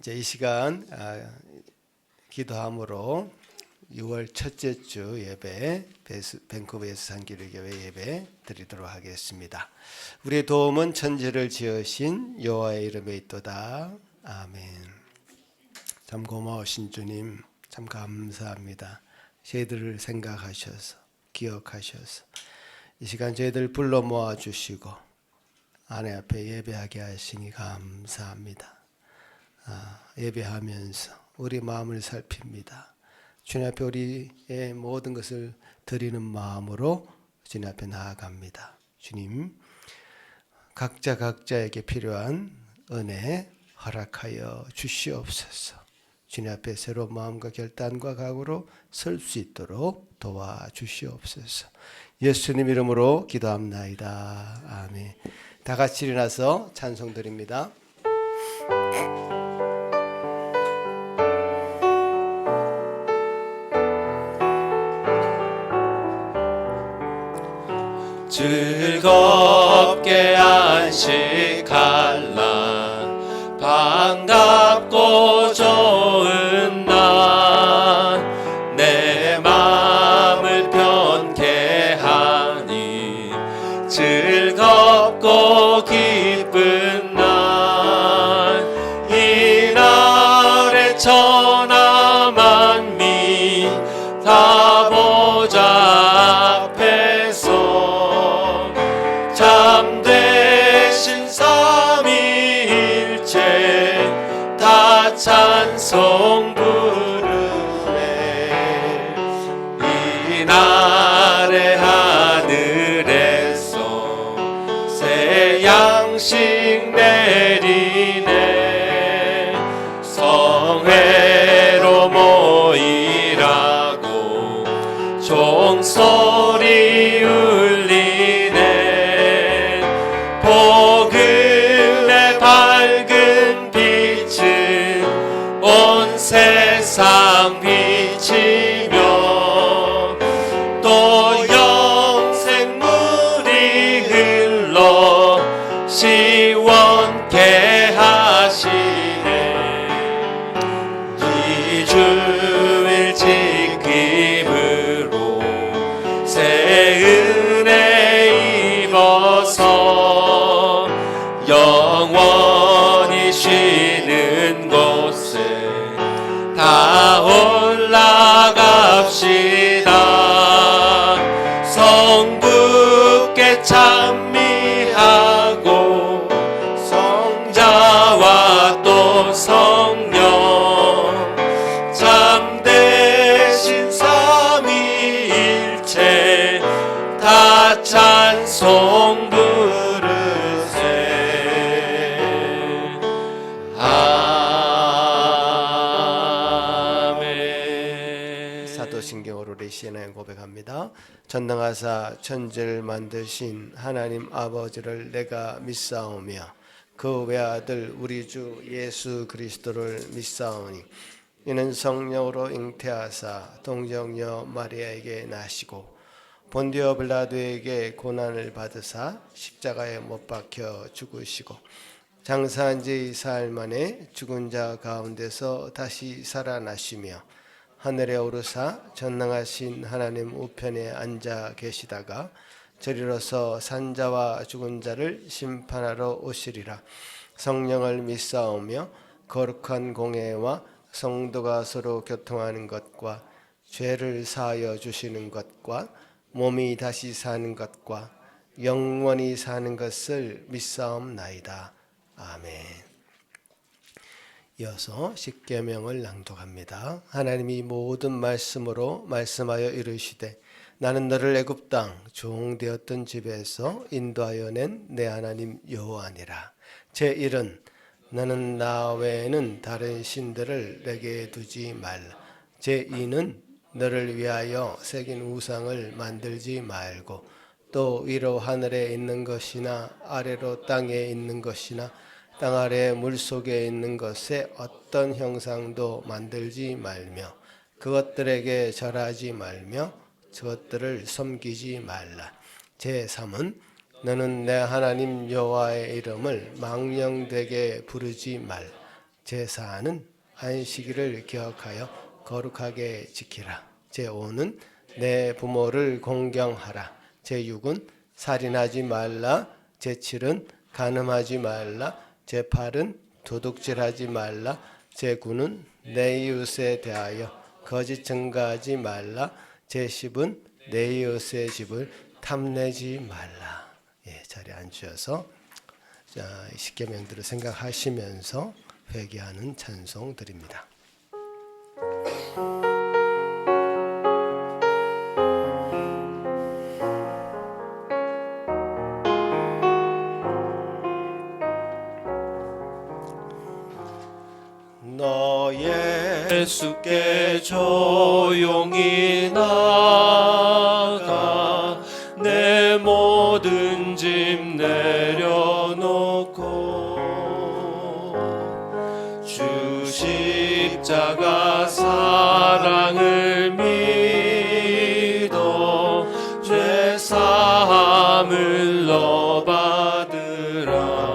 이제 이 시간 기도함으로 6월 첫째 주 예배 밴쿠버 예수산기류교회 예배 드리도록 하겠습니다. 우리의 도움은 천지를 지으신 여호와의 이름에 있도다. 아멘. 참 고마우신 주님, 참 감사합니다. 저희들을 생각하셔서 기억하셔서 이 시간 저희들 불러 모아 주시고 아내 앞에 예배하게 하시니 감사합니다. 예배하면서 우리 마음을 살핍니다. 주님 앞에 우리의 모든 것을 드리는 마음으로 주님 앞에 나아갑니다. 주님, 각자에게 필요한 은혜 허락하여 주시옵소서. 주님 앞에 새로운 마음과 결단과 각오로 설 수 있도록 도와주시옵소서. 예수님 이름으로 기도합나이다. 아멘. 다 같이 일어나서 찬송 드립니다. 즐겁게 안식할라 반갑고 좋은 날 내 마음을 편케 하니 즐겁고 기쁜 날 이 날에 천하 만민 다 보자 앞에서 참되신 삼위일체 다 찬송 부르네. 이 날에 하늘에서 새 양식 내리네. 성회로 모이라고 종소리 울리네. 복음의 밝은 빛은 온 세상 비치며 또 영생물이 흘러 시원케 하시네. 이 주일 지킴으로 새 은혜 입어서 영원히 쉬는 곳에 다 올라갑시다. 성부께 찬미하고 성자와 또 성령 참되신 삼위일체 다 찬송 부르세. 아멘. 사도신경으로 우리 신앙 고백합니다. 전능하사 천지를 만드신 하나님 아버지를 내가 믿사오며 그 외아들 우리 주 예수 그리스도를 믿사오니 이는 성령으로 잉태하사 동정녀 마리아에게 나시고 본디오 빌라도에게 고난을 받으사 십자가에 못 박혀 죽으시고 장사한 지 사흘 만에 죽은 자 가운데서 다시 살아나시며 하늘에 오르사 전능하신 하나님 우편에 앉아 계시다가 저리로서 산자와 죽은 자를 심판하러 오시리라. 성령을 믿사오며 거룩한 공회와 성도가 서로 교통하는 것과 죄를 사하여 주시는 것과 몸이 다시 사는 것과 영원히 사는 것을 믿사옵나이다. 아멘. 이어서 십계명을 낭독합니다. 하나님이 모든 말씀으로 말씀하여 이르시되 나는 너를 애굽 땅 종되었던 집에서 인도하여 낸 내 하나님 여호와니라. 제1은 너는 나 외에는 다른 신들을 내게 두지 말라. 제2는 너를 위하여 새긴 우상을 만들지 말고 또 위로 하늘에 있는 것이나 아래로 땅에 있는 것이나 땅 아래 물속에 있는 것에 어떤 형상도 만들지 말며 그것들에게 절하지 말며 저것들을 섬기지 말라. 제3은 너는 내 하나님 여호와의 이름을 망령되게 부르지 말라. 제4는 안식일을 기억하여 거룩하게 지키라. 제5는 내 부모를 공경하라. 제6은 살인하지 말라. 제7은 간음하지 말라. 제8은 도둑질하지 말라. 제9는 내 이웃에 대하여 거짓 증거하지 말라. 제10은 내 이웃의 집을 탐내지 말라. 자리에 앉으셔서 십계명들을 생각하시면서 회개하는 찬송 드립니다. 예수께 조용히 나가 내 모든 짐 내려놓고 주 십자가 사랑을 믿어 죄 사함을 너 받으라.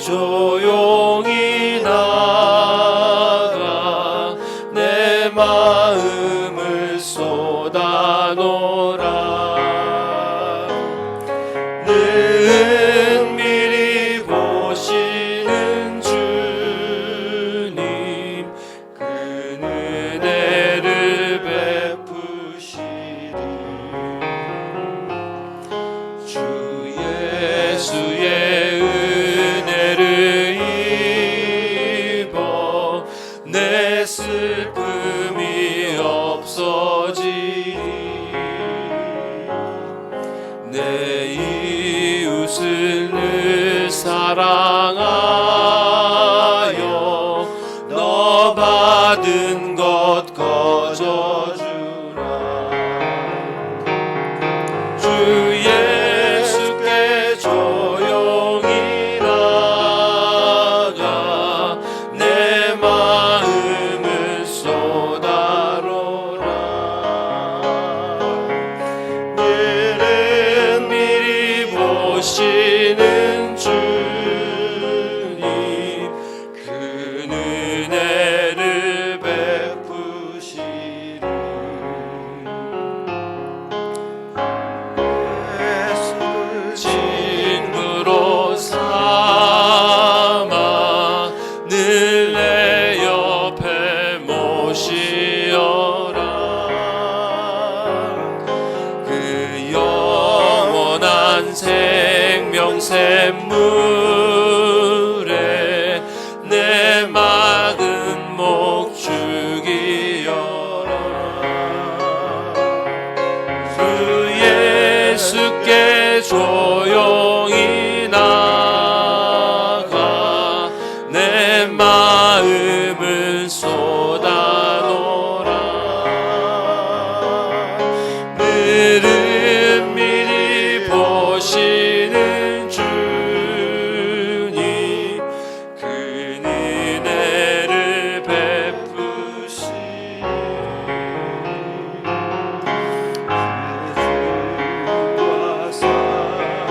조용히 나가 내 마음을 쏟아놓으라. 능밀히 보시는 주님 그 은혜를 베푸시리. 주 예수의 내 슬픔이 없어지리. 내 이웃을 늘 사랑하여 너 받은 것 거저주라. 주 예수께 조용히 나가 내 마음을 쏟아놓으라. 미리 보시는 주님 그 은혜를 베푸시리. 예수를 친구로 삼아 늘 내 옆에 모시어라. 그 영원한 생명 샘물에 내 막은 목 죽이어라. 주 예수께 조용히 나가 내 마음을 쏟아놓으라. 늘은 미리 보시는 주님 그 은혜를 베푸시리. 주와 살려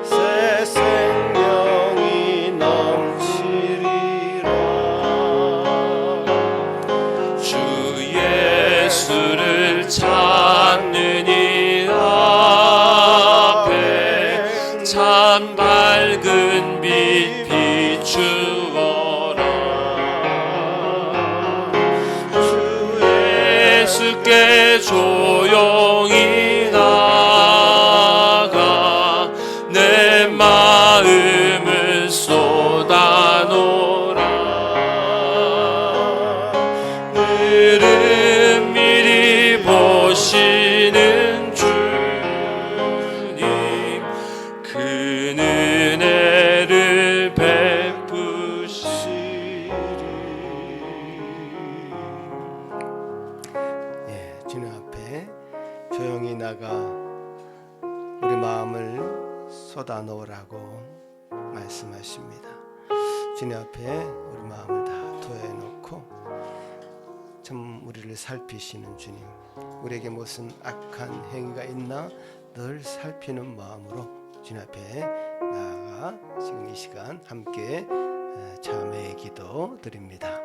새 생명이 넘치리라. 주 예수를 찾는 이 앞에 참 밝은 빛 비추어라. 주 예수께 조용히 나가 내 마음을 쏟아놓으라. 늘은 미리 보시는 주님 그 은혜를 베푸시리. 주님 앞에 조용히 나가 우리 마음을 쏟아놓으라고 말씀하십니다. 주님 앞에 우리 마음을 다 토해놓고 참 우리를 살피시는 주님, 우리에게 무슨 악한 행위가 있나 늘 살피는 마음으로 주님 앞에 나아가 지금 이 시간 함께 참회의 기도 드립니다.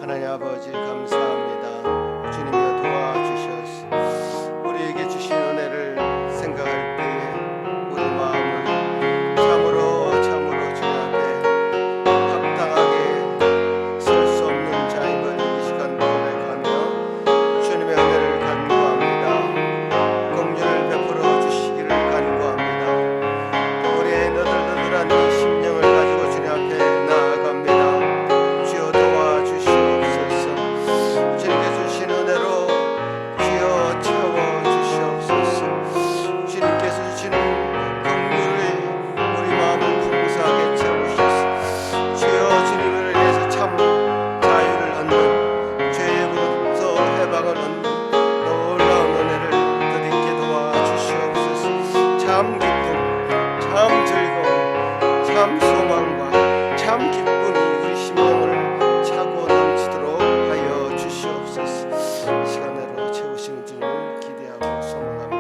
하나님 아버지 감사합니다. 주님이 도와주셔서 우리에게 주신 은혜를 생각할 때 우리 마음을 참으로 주님 앞에 합당하게 설 수 없는 자임을 이 시간 고백하며 주님의 은혜를 간구합니다. 긍휼을 베풀어 주시기를 간구합니다. 우리의 너덜너덜한 이 심령을 가지고 주님 앞에 나아갑니다. 주여 도와주시옵소서. 주님께 주신 은혜로 주여 채워주시옵소서. 주님께서 주시는 긍휼이 우리 마음을 풍성하게 채우셔서 주여 주님을 위해서 참 자유를 얻는 죄로부터 해방을 얻는 놀라운 은혜를 드리게 도와주시옵소서. 참 기쁨, 참 즐거움, 참 소망과 참 기쁨이 우리 심령을 차고 넘치도록 하여 주시옵소서. 이 시간으로 채우시는 주님을 기대하고 소망합니다.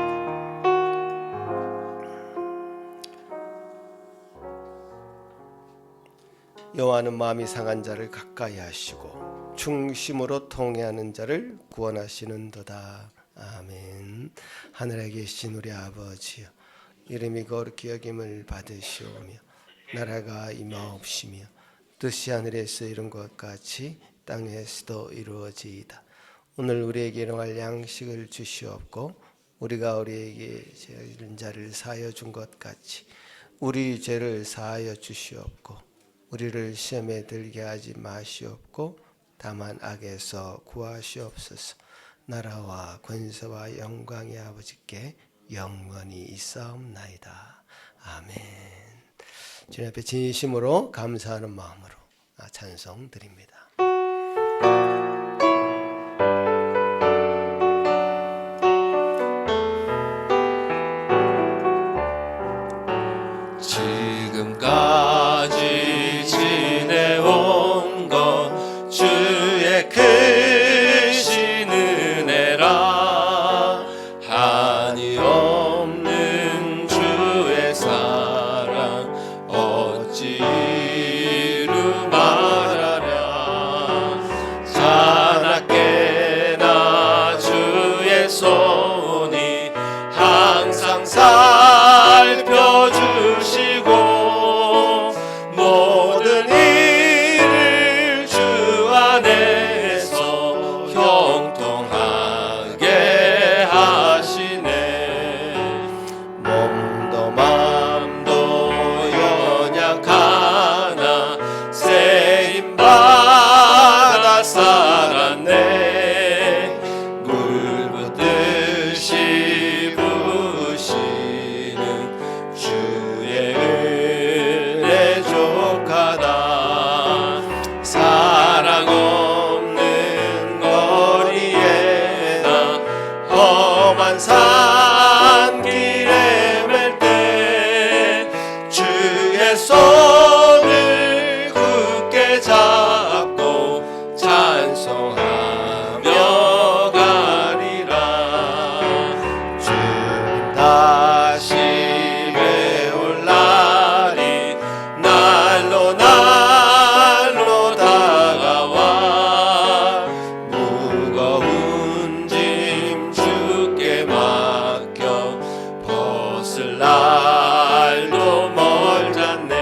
여호와는 마음이 상한 자를 가까이 하시고 중심으로 통회하는 자를 구원하시는도다. 아멘. 하늘에 계신 우리 아버지여, 이름이 거룩히 여김을 받으시오며 나라가 임하옵시며 뜻이 하늘에서 이룬 것 같이 땅에서도 이루어지이다. 오늘 우리에게 일용할 양식을 주시옵고 우리가 우리에게 죄진 자를 사하여 준 것 같이 우리 죄를 사하여 주시옵고 우리를 시험에 들게 하지 마시옵고 다만 악에서 구하시옵소서. 나라와 권세와 영광의 아버지께 영원히 있사옵나이다. 아멘. 주님 앞에 진심으로 감사하는 마음으로 찬송 드립니다. 지금까지 지내온 것 주의 크신 은혜라. 한이 없는 주의 사랑 어찌 이루 말하랴. 자나깨나 주의 손이 항상 살펴주시고 모든 일을 주 안에서 형통하게 하시네. 몸도 맘도 연약하나 쓰임받아 살았네. 물 붓듯이 부으시는 주의 은혜 족하다. 사랑 없는 거리에나 험한 산길에 맬 때 주의 손을 굳게 잡고 찬송하며 가리라. 주님 다시 배울 날이 날로 다가와. 무거운 짐 주께 맡겨 벗을 날도 멀잖네.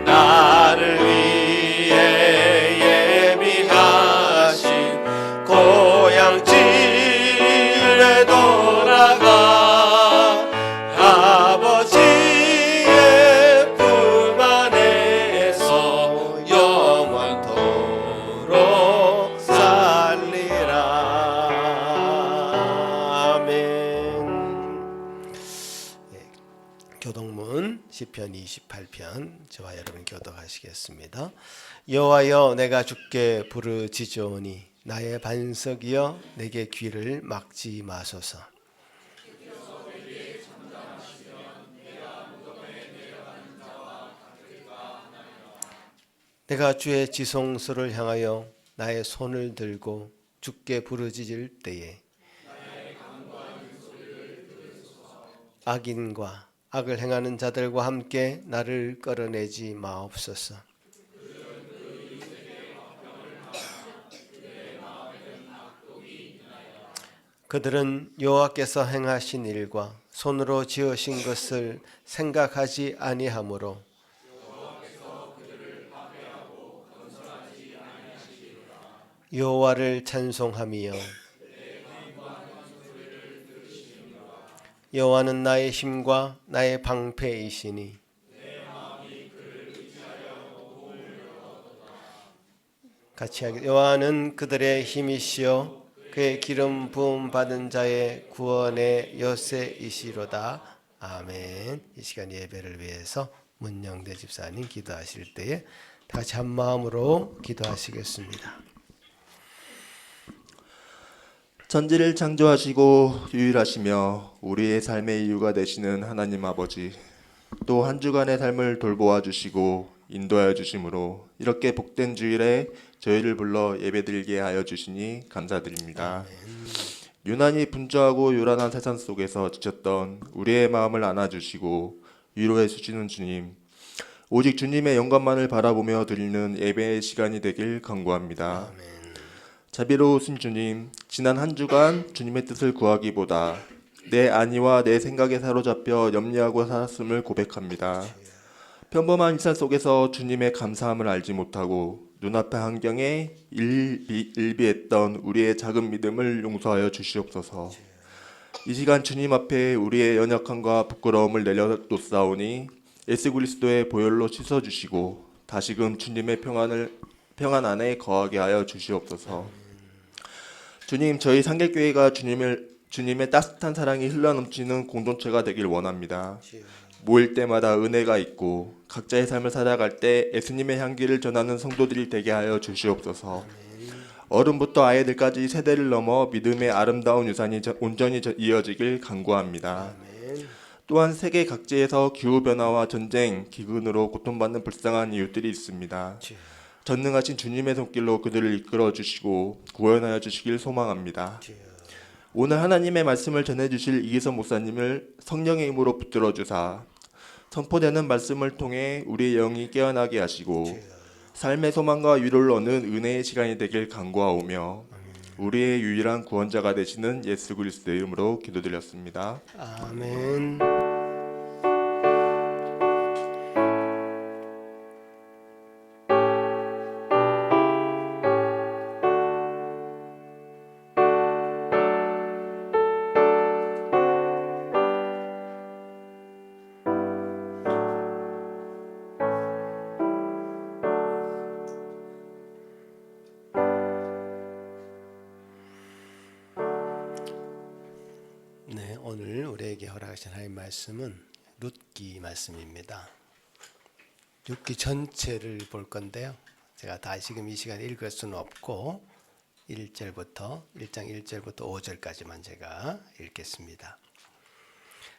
나를 위해 예비하신 고향집에 돌아가 아버지의 품 안에서 영원토록 살리라. 아멘. 교독문 시편 28편 저와 여러분 교독하시겠습니다. 여호와여, 내가 주께 부르짖으오니 나의 반석이여 내게 귀를 막지 마소서. 내가 주의 지성소를 향하여 나의 손을 들고 주께 부르짖을 때에 악인과 악을 행하는 자들과 함께 나를 끌어내지 마옵소서. 그들은 여호와께서 행하신 일과 손으로 지으신 것을 생각하지 아니하므로 여호와를 찬송하며 여호와는 나의 힘과 나의 방패이시니 같이 하겠습니다. 여호와는 그들의 힘이시요 그의 기름 부음 받은 자의 구원의 요새이시로다. 아멘. 이 시간 예배를 위해서 문영대 집사님 기도하실 때에 다 같이 한 마음으로 기도하시겠습니다. 천지를 창조하시고 유일하시며 우리의 삶의 이유가 되시는 하나님 아버지, 또 한 주간의 삶을 돌보아 주시고 인도하여 주심으로 이렇게 복된 주일에 저희를 불러 예배드리게 하여 주시니 감사드립니다. 유난히 분주하고 요란한 세상 속에서 지쳤던 우리의 마음을 안아주시고 위로해 주시는 주님, 오직 주님의 영광만을 바라보며 드리는 예배의 시간이 되길 간구합니다. 자비로우신 주님, 지난 한 주간 주님의 뜻을 구하기보다 내 안위와 내 생각에 사로잡혀 염려하고 살았음을 고백합니다. 평범한 일상 속에서 주님의 감사함을 알지 못하고 눈앞의 환경에 일비했던 우리의 작은 믿음을 용서하여 주시옵소서. 이 시간 주님 앞에 우리의 연약함과 부끄러움을 내려놓사오니 예수 그리스도의 보혈로 씻어주시고 다시금 주님의 평안 안에 거하게 하여 주시옵소서. 주님, 저희 상계교회가 주님의 따뜻한 사랑이 흘러넘치는 공동체가 되길 원합니다. 모일 때마다 은혜가 있고 각자의 삶을 살아갈 때 예수님의 향기를 전하는 성도들이 되게 하여 주시옵소서. 어른부터 아이들까지 세대를 넘어 믿음의 아름다운 유산이 온전히 이어지길 간구합니다. 또한 세계 각지에서 기후변화와 전쟁, 기근으로 고통받는 불쌍한 이웃들이 있습니다. 전능하신 주님의 손길로 그들을 이끌어 주시고 구원하여 주시길 소망합니다. 오늘 하나님의 말씀을 전해주실 이기선 목사님을 성령의 힘으로 붙들어 주사 선포되는 말씀을 통해 우리의 영이 깨어나게 하시고 삶의 소망과 위로를 얻는 은혜의 시간이 되길 간구하오며 우리의 유일한 구원자가 되시는 예수 그리스도의 이름으로 기도드렸습니다. 아멘. 네, 오늘 우리에게 허락하신 하나님 말씀은 룻기 말씀입니다. 룻기 전체를 볼 건데요. 제가 다시금 이 시간에 읽을 수는 없고 1장 1절부터 5절까지만 제가 읽겠습니다.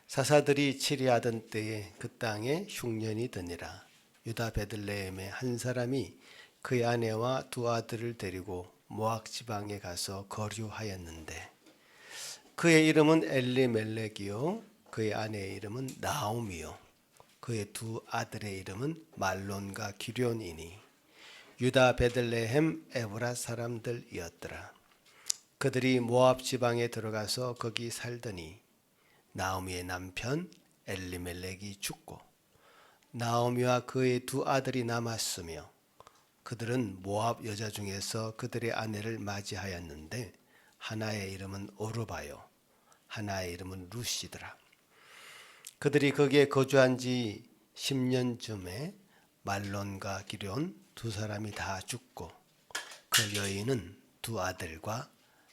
사사들이 치리하던 때에 그 땅에 흉년이 드니라. 유다 베들레헴의 한 사람이 그의 아내와 두 아들을 데리고 모압 지방에 가서 거류하였는데 그의 이름은 엘리멜렉이요 그의 아내의 이름은 나오미요 그의 두 아들의 이름은 말론과 기럨이니 유다 베들레헴 에브라 사람들이었더라. 그들이 모압 지방에 들어가서 거기 살더니 나오미의 남편 엘리멜렉이 죽고 나오미와 그의 두 아들이 남았으며 그들은 모압 여자 중에서 그들의 아내를 맞이하였는데 하나의 이름은 오르바요 하나의 이름은 루시더라. 그들이 거기에 거주한 지 10년쯤에 말론과 기럨 두 사람이 다 죽고 그 여인은 두 아들과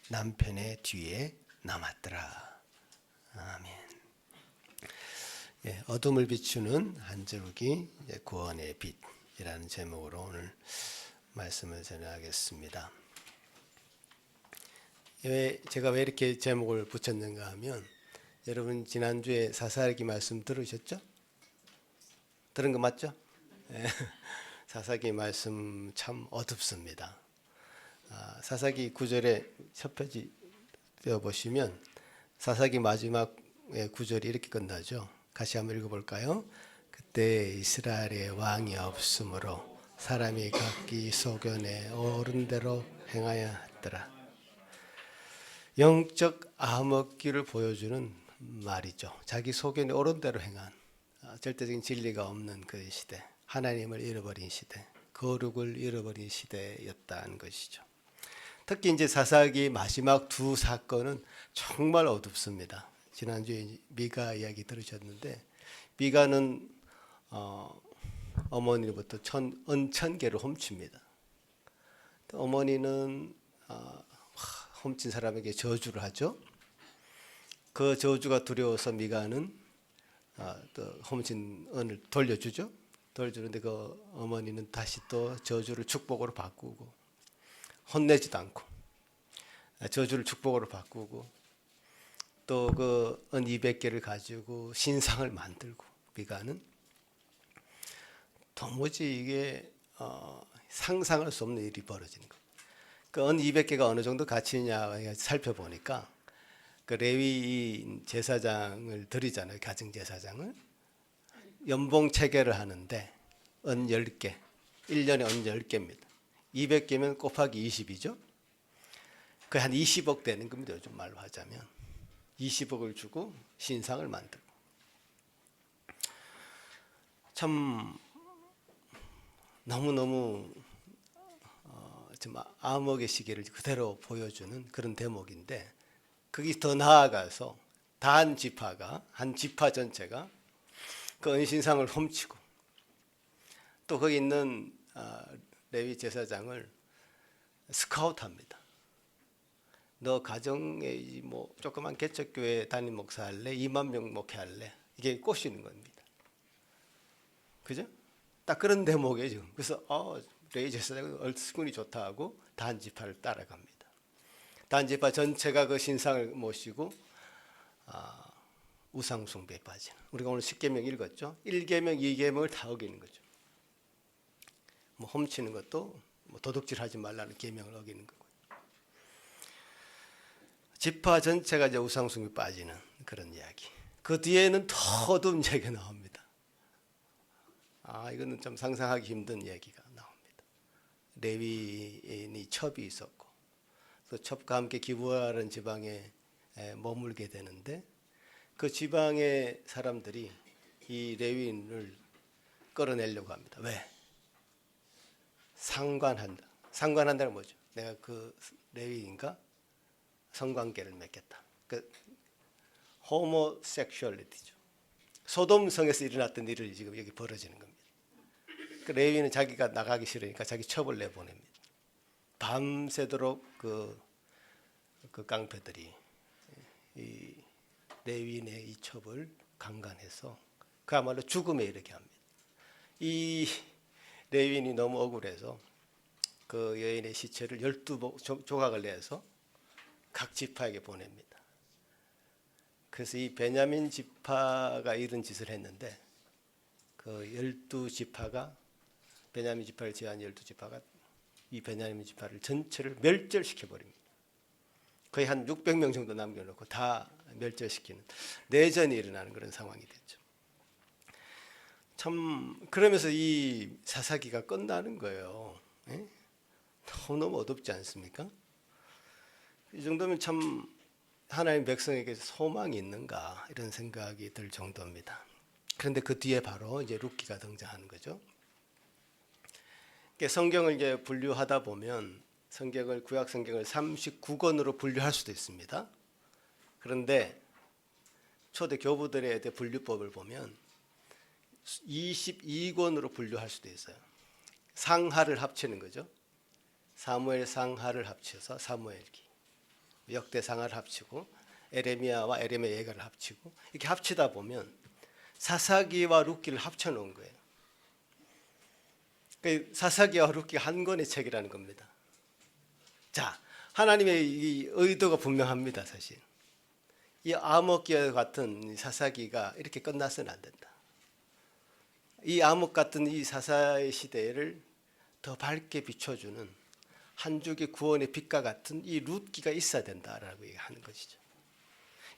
남편의 뒤에 남았더라. 아멘. 예, 어둠을 비추는 한 줄기 구원의 빛이라는 제목으로 오늘 말씀을 전하겠습니다. 제가 왜 이렇게 제목을 붙였는가 하면 여러분 지난주에 사사기 말씀 들으셨죠? 들은 거 맞죠? 네. 사사기 말씀 참 어둡습니다. 사사기 9절에 첫 페이지 띄워보시면 사사기 마지막 26의 구절이 이렇게 끝나죠. 같이 한번 읽어볼까요? 그때 이스라엘의 왕이 없으므로 사람이 각기 소견에 어른대로 행하여 했더라. 영적 암흑기를 보여주는 말이죠. 자기 소견에 옳은 대로 행한 절대적인 진리가 없는 그 시대, 하나님을 잃어버린 시대, 거룩을 잃어버린 시대였다는 것이죠. 특히 이제 사사기 마지막 두 사건은 정말 어둡습니다. 지난주에 미가 이야기 들으셨는데 미가는 어머니로부터 천 개를 훔칩니다. 어머니는 훔친 사람에게 저주를 하죠. 그 저주가 두려워서 미가는 또 훔친 은을 돌려주죠. 돌려주는데 그 어머니는 다시 또 저주를 축복으로 바꾸고 혼내지도 않고 저주를 축복으로 바꾸고 또 그 은 200개를 가지고 신상을 만들고 미가는 도무지 이게 상상할 수 없는 일이 벌어지는 거예요. 그 은 200개가 어느 정도 가치냐 살펴보니까 그 레위 제사장을 드리잖아요. 가정 제사장을 연봉 체계를 하는데 은 10개 1년에 은 10개입니다. 200개면 곱하기 20이죠. 거의 한 20억 되는 겁니다. 요즘 말로 하자면 20억을 주고 신상을 만들고 참 너무너무 좀 암흑의 시기를 그대로 보여주는 그런 대목인데 거기 더 나아가서 단 지파가 한 지파 전체가 그 은신상을 훔치고 또 거기 있는 레위 제사장을 스카우트합니다. 너 가정에 뭐 조그만 개척교회 담임 목사 할래? 2만 명 목회할래? 이게 꼬시는 겁니다. 그죠? 딱 그런 대목이에요 지금. 그래서 레위 제사장은 얼스군이 좋다 하고 단 지파를 따라갑니다. 단 지파 전체가 그 신상을 모시고 우상 숭배에 빠지는. 우리가 오늘 10계명 읽었죠. 1계명, 2계명을 다 어기는 거죠. 뭐 훔치는 것도 뭐 도둑질하지 말라는 계명을 어기는 거고요. 지파 전체가 이제 우상 숭배에 빠지는 그런 이야기. 그 뒤에는 더 어두운 이야기가 나옵니다. 이거는 좀 상상하기 힘든 얘기가 나옵니다. 레위인이 첩이 있었고 그 첩과 함께 기브아라는 지방에 머물게 되는데 그 지방의 사람들이 이 레위인을 끌어내려고 합니다. 왜? 상관한다. 상관한다는 뭐죠? 내가 그 레위인과 성관계를 맺겠다. 그 호모섹슈얼리티죠. 소돔성에서 일어났던 일을 지금 여기 벌어지는 겁니다. 그 레위인은 자기가 나가기 싫으니까 자기 첩을 내보냅니다. 밤새도록 그 깡패들이 이 레위인의 이 첩을 강간해서 그야말로 죽음에 이르게 합니다. 이 레위인이 너무 억울해서 그 여인의 시체를 12조각을 내서 각 지파에게 보냅니다. 그래서 이 베냐민 지파가 이런 짓을 했는데 그 12지파가 베냐민 지파를 제한 12지파가 이 베냐민 지파를 전체를 멸절시켜 버립니다. 거의 한 600명 정도 남겨놓고 다 멸절시키는 내전이 일어나는 그런 상황이 됐죠. 참 그러면서 이 사사기가 끝나는 거예요. 너무너무 어둡지 않습니까? 이 정도면 참 하나님 백성에게 소망이 있는가 이런 생각이 들 정도입니다. 그런데 그 뒤에 바로 이제 룻기가 등장하는 거죠. 성경을 이제 분류하다 보면 성경을 구약 성경을 39권으로 분류할 수도 있습니다. 그런데 초대 교부들의 분류법을 보면 22권으로 분류할 수도 있어요. 상하를 합치는 거죠. 사무엘 상하를 합쳐서 사무엘기, 역대 상하를 합치고 에레미야와 에레미야 예가를 합치고 이렇게 합치다 보면 사사기와 룻기를 합쳐 놓은 거예요. 그러니까 사사기와 룻기가 한 권의 책이라는 겁니다. 자, 하나님의 이 의도가 분명합니다. 사실 이 암흑기와 같은 사사기가 이렇게 끝나서는 안 된다. 이 암흑 같은 이 사사의 시대를 더 밝게 비춰주는 한 줄기 구원의 빛과 같은 이 룻기가 있어야 된다라고 하는 것이죠.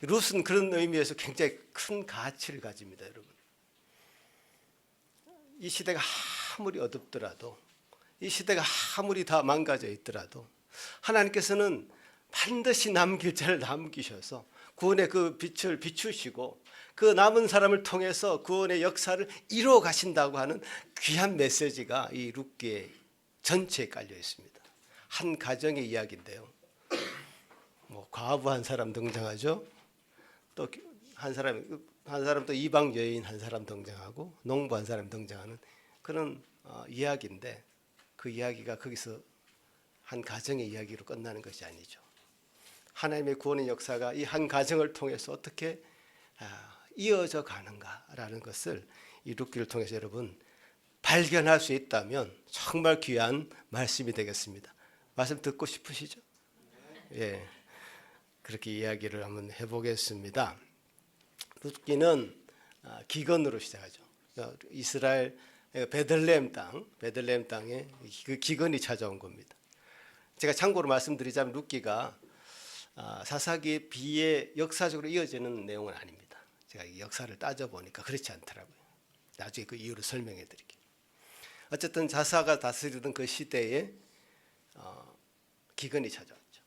룻은 그런 의미에서 굉장히 큰 가치를 가집니다, 여러분. 이 시대가 아무리 어둡더라도, 이 시대가 아무리 다 망가져 있더라도 하나님께서는 반드시 남길 자를 남기셔서 구원의 그 빛을 비추시고 그 남은 사람을 통해서 구원의 역사를 이루어 가신다고 하는 귀한 메시지가 이 룻기의 전체에 깔려 있습니다. 한 가정의 이야기인데요. 뭐 과부 한 사람 등장하죠. 또 한 사람 또 이방 여인 한 사람 등장하고 농부 한 사람 등장하는 그런 이야기인데, 그 이야기가 거기서 한 가정의 이야기로 끝나는 것이 아니죠. 하나님의 구원의 역사가 이 한 가정을 통해서 어떻게 이어져 가는가라는 것을 이 룻기를 통해서 여러분 발견할 수 있다면 정말 귀한 말씀이 되겠습니다. 말씀 듣고 싶으시죠? 예, 그렇게 이야기를 한번 해보겠습니다. 룻기는 기근으로 시작하죠. 이스라엘 베들레헴 땅에 그 기근이 찾아온 겁니다. 제가 참고로 말씀드리자면 룻기가 사사기의 비에 역사적으로 이어지는 내용은 아닙니다. 제가 역사를 따져보니까 그렇지 않더라고요. 나중에 그 이유를 설명해 드릴게요. 어쨌든 자사가 다스리던 그 시대에 기근이 찾아왔죠.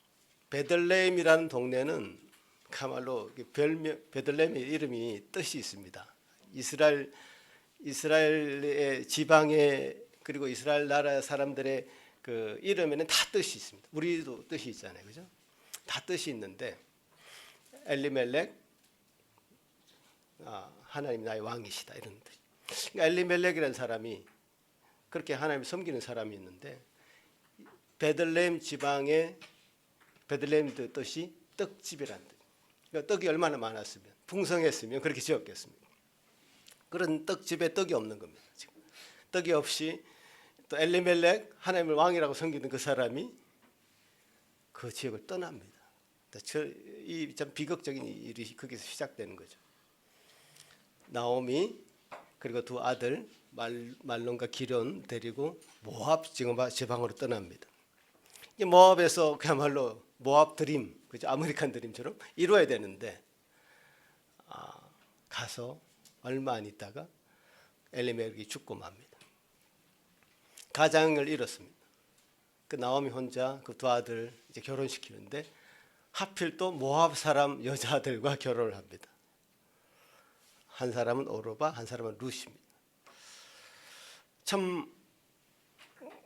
베들레헴이라는 동네는 그야말로 베들레헴의 이름이 뜻이 있습니다. 이스라엘의 지방에, 그리고 이스라엘 나라 사람들의 그 이름에는 다 뜻이 있습니다. 우리도 뜻이 있잖아요, 그죠? 다 뜻이 있는데 엘리멜렉, 하나님 나의 왕이시다, 이런 뜻. 그러니까 엘리멜렉이라는 사람이 그렇게 하나님을 섬기는 사람이 있는데, 베들레헴 지방의 베들레헴 뜻이 떡집이라는 뜻. 그러니까 떡이 얼마나 많았으면, 풍성했으면 그렇게 지었겠습니까? 그런 떡집에 떡이 없는 겁니다. 지금 떡이 없이 또 엘리멜렉, 하나님을 왕이라고 섬기는 그 사람이 그 지역을 떠납니다. 이 참 비극적인 일이 거기서 시작되는 거죠. 나오미 그리고 두 아들 말론과 기럨 데리고 모압 지방으로 떠납니다. 이 모압에서 그야말로 모압 드림, 그죠? 아메리칸 드림처럼 이루어야 되는데 가서 얼마 안 있다가 엘리멜렉이 죽고 맙니다. 가장을 잃었습니다. 그 나오미 혼자 그 두 아들 이제 결혼시키는데 하필 또 모압 사람 여자들과 결혼을 합니다. 한 사람은 오르바, 한 사람은 룻입니다. 참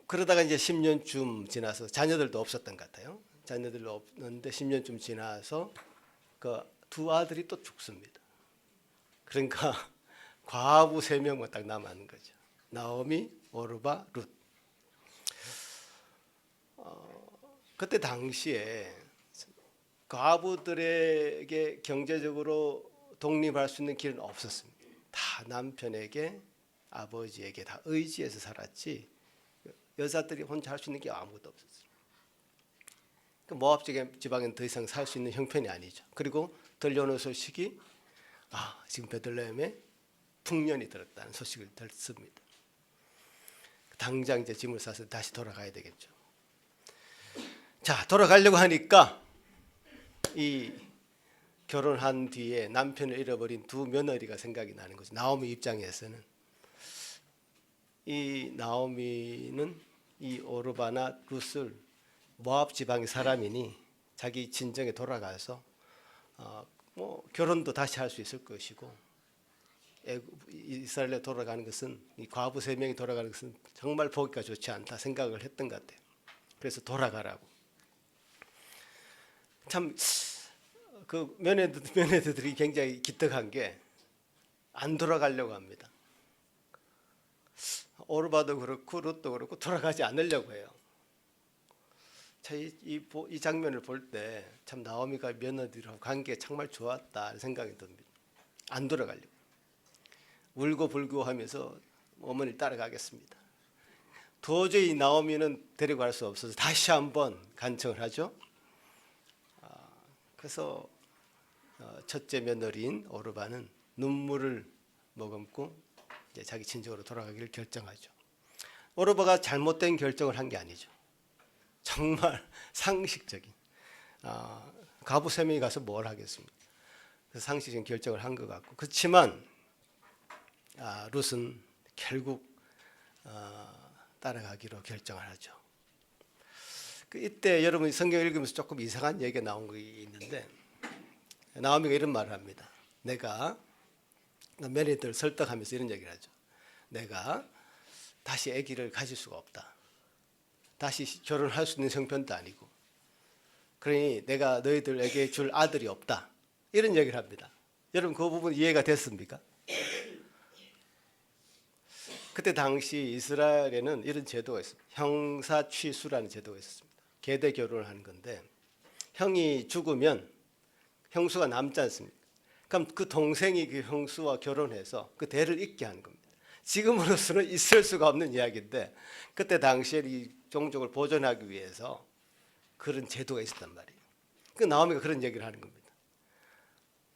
그러다가 이제 10년쯤 지나서 자녀들도 없었던 것 같아요. 자녀들도 없는데 10년쯤 지나서 그 두 아들이 또 죽습니다. 그러니까 과부 3명만 딱 남았는 거죠. 나오미, 오르바, 룻. 그때 당시에 과부들에게 경제적으로 독립할 수 있는 길은 없었습니다. 다 남편에게, 아버지에게 다 의지해서 살았지 여자들이 혼자 할 수 있는 게 아무것도 없었어요. 모압 지방에는 더 이상 살 수 있는 형편이 아니죠. 그리고 들려오는 소식이 지금 베들레헴에 풍년이 들었다는 소식을 듣습니다. 당장 이제 짐을 싸서 다시 돌아가야 되겠죠. 자, 돌아가려고 하니까 이 결혼한 뒤에 남편을 잃어버린 두 며느리가 생각이 나는 거죠. 나오미 입장에서는 이 나오미는 이 오르바나 룻을 모압 지방의 사람이니 자기 친정에 돌아가서 뭐 결혼도 다시 할 수 있을 것이고, 이스라엘에 돌아가는 것은, 이 과부 3명이 돌아가는 것은 정말 보기가 좋지 않다 생각을 했던 것 같아요. 그래서 돌아가라고. 참 그 며느리들이 굉장히 기특한 게 안 돌아가려고 합니다. 오르바도 그렇고 룻도 그렇고 돌아가지 않으려고 해요. 자, 이 장면을 볼 때 참 나오미가 며느리하고 관계가 정말 좋았다 생각이 듭니다. 안 돌아가려고. 울고불고 하면서 어머니를 따라가겠습니다. 도저히 나오미는 데리고 갈 수 없어서 다시 한번 간청을 하죠. 그래서 첫째 며느리인 오르바는 눈물을 머금고 이제 자기 친정으로 돌아가기를 결정하죠. 오르바가 잘못된 결정을 한 게 아니죠. 정말 상식적인, 과부 3명이 가서 뭘 하겠습니까? 그 상식적인 결정을 한 것 같고 그렇지만 룻은 결국 따라가기로 결정을 하죠. 이때 여러분이 성경 읽으면서 조금 이상한 얘기가 나온 게 있는데 나오미가 이런 말을 합니다. 내가 며느리들 설득하면서 이런 얘기를 하죠. 내가 다시 아기를 가질 수가 없다. 다시 결혼할 수 있는 형편도 아니고 그러니 내가 너희들에게 줄 아들이 없다. 이런 얘기를 합니다. 여러분 그 부분 이해가 됐습니까? 그때 당시 이스라엘에는 이런 제도가 있습니다. 형사취수라는 제도가 있었습니다. 계대 결혼을 하는 건데 형이 죽으면 형수가 남지 않습니까? 그럼 그 동생이 그 형수와 결혼해서 그 대를 잇게 하는 겁니다. 지금으로서는 있을 수가 없는 이야기인데 그때 당시에 이 종족을 보존하기 위해서 그런 제도가 있었단 말이에요. 그 나오미가 그런 얘기를 하는 겁니다.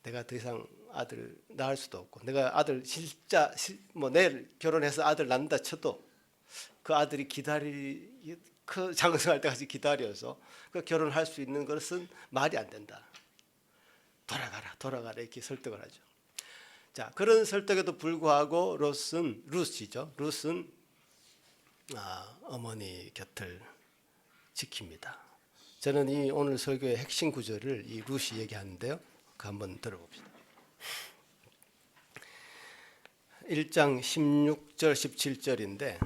내가 더 이상 아들 낳을 수도 없고 내가 아들 내일 결혼해서 아들 낳는다 쳐도 그 아들이 그 장성할 때까지 기다려서 그 결혼할 수 있는 것은 말이 안 된다. 돌아가라 이렇게 설득을 하죠. 자, 그런 설득에도 불구하고 룻은 어머니 곁을 지킵니다. 저는 이 오늘 설교의 핵심 구절을 이 룻이 얘기하는데요. 그 한번 들어봅시다. 1장 16절 17절인데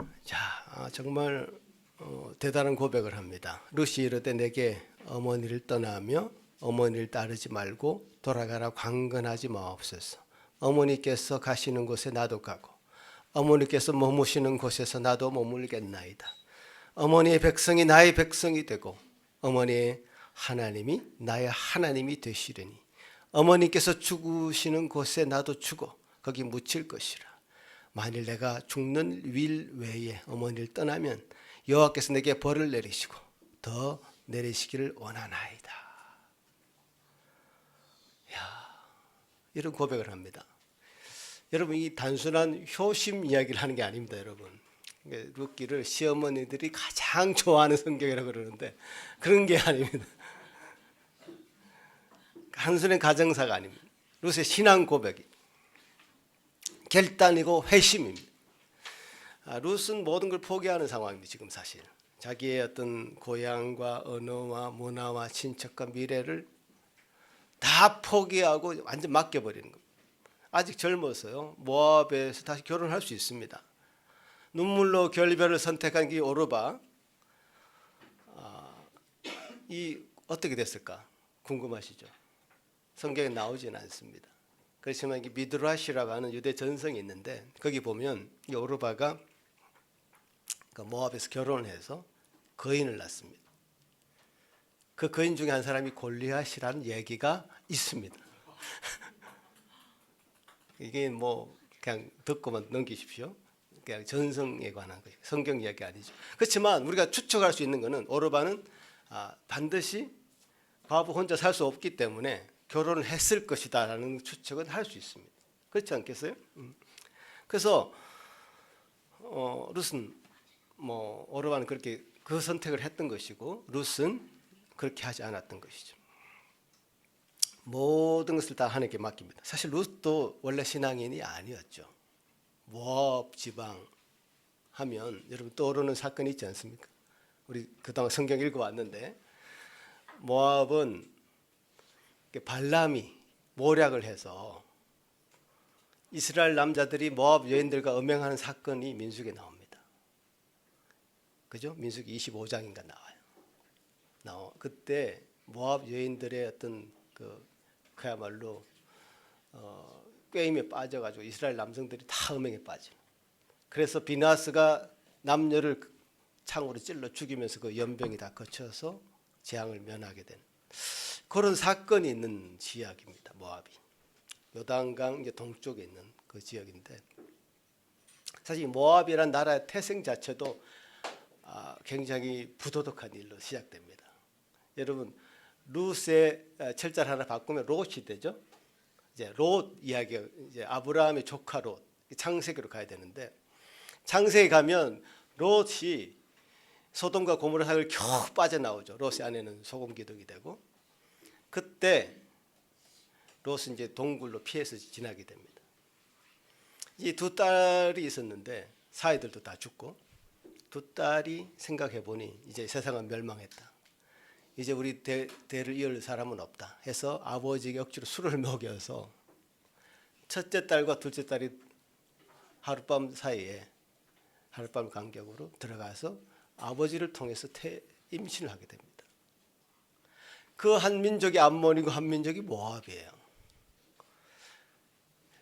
정말 대단한 고백을 합니다. 룻이 이르되 내게 어머니를 떠나며 어머니를 따르지 말고 돌아가라 강건하지 마옵소서. 어머니께서 가시는 곳에 나도 가고 어머니께서 머무시는 곳에서 나도 머물겠나이다. 어머니의 백성이 나의 백성이 되고 어머니의 하나님이 나의 하나님이 되시리니 어머니께서 죽으시는 곳에 나도 죽어 거기 묻힐 것이라. 만일 내가 죽는 윌 외에 어머니를 떠나면 여호와께서 내게 벌을 내리시고 더 내리시기를 원하나이다. 이런 고백을 합니다. 여러분 이 단순한 효심 이야기를 하는 게 아닙니다. 여러분 룻기를 시어머니들이 가장 좋아하는 성경이라고 그러는데 그런 게 아닙니다. 한순의 가정사가 아닙니다. 룻의 신앙 고백이 결단이고 회심입니다. 룻은 모든 걸 포기하는 상황입니다. 지금 사실 자기의 어떤 고향과 언어와 문화와 친척과 미래를 다 포기하고 완전 맡겨버리는 겁니다. 아직 젊어서요. 모압에서 다시 결혼할 수 있습니다. 눈물로 결별을 선택한 이 오르바 이 어떻게 됐을까 궁금하시죠? 성경에 나오지는 않습니다. 그렇지만 이 미드라시라고 하는 유대 전성이 있는데 거기 보면 이 오르바가 모압에서 결혼해서 거인을 낳습니다. 그 거인 중에 한 사람이 골리앗이라는 얘기가 있습니다. 이게 뭐 그냥 듣고만 넘기십시오. 그냥 전성에 관한 것이 성경 이야기 아니죠. 그렇지만 우리가 추측할 수 있는 것은 오르바는 반드시 과부 혼자 살 수 없기 때문에 결혼을 했을 것이다라는 추측은 할 수 있습니다. 그렇지 않겠어요? 그래서 룻은 오르바는 그렇게 그 선택을 했던 것이고 룻은 그렇게 하지 않았던 것이죠. 모든 것을 다 하나님께 맡깁니다. 사실 룻도 원래 신앙인이 아니었죠. 모압 지방 하면 여러분 떠오르는 사건이 있지 않습니까? 우리 그동안 성경 읽어왔는데 모압은 발람이 모략을 해서 이스라엘 남자들이 모압 여인들과 음행하는 사건이 민수기에 나옵니다. 그죠? 민수기 25장인가 나와요. 그때 모압 여인들의 어떤 그야말로 꾀임에 빠져가지고 이스라엘 남성들이 다 음행에 빠져. 그래서 비나스가 남녀를 창으로 찔러 죽이면서 그 연병이 다 거쳐서 재앙을 면하게 된 그런 사건이 있는 지역입니다. 모압이 요단강 이제 동쪽에 있는 그 지역인데 사실 모압이라는 나라의 태생 자체도 굉장히 부도덕한 일로 시작됩니다. 여러분 룻의 철자를 하나 바꾸면 롯이 되죠. 이제 롯 이야기가 이제 아브라함의 조카 롯 창세기로 가야 되는데 창세기 가면 롯이 소돔과 고모라 사이를 겨우 빠져나오죠. 롯의 아내는 소금 기둥이 되고 그때 롯은 이제 동굴로 피해서 지나게 됩니다. 이 두 딸이 있었는데 사이들도 다 죽고 두 딸이 생각해 보니 이제 세상은 멸망했다. 이제 우리 대를 이을 사람은 없다 해서 아버지에게 억지로 술을 먹여서 첫째 딸과 둘째 딸이 하룻밤 사이에 하룻밤 간격으로 들어가서 아버지를 통해서 임신을 하게 됩니다. 그 한 민족이 암몬이고 한 민족이 모압이에요.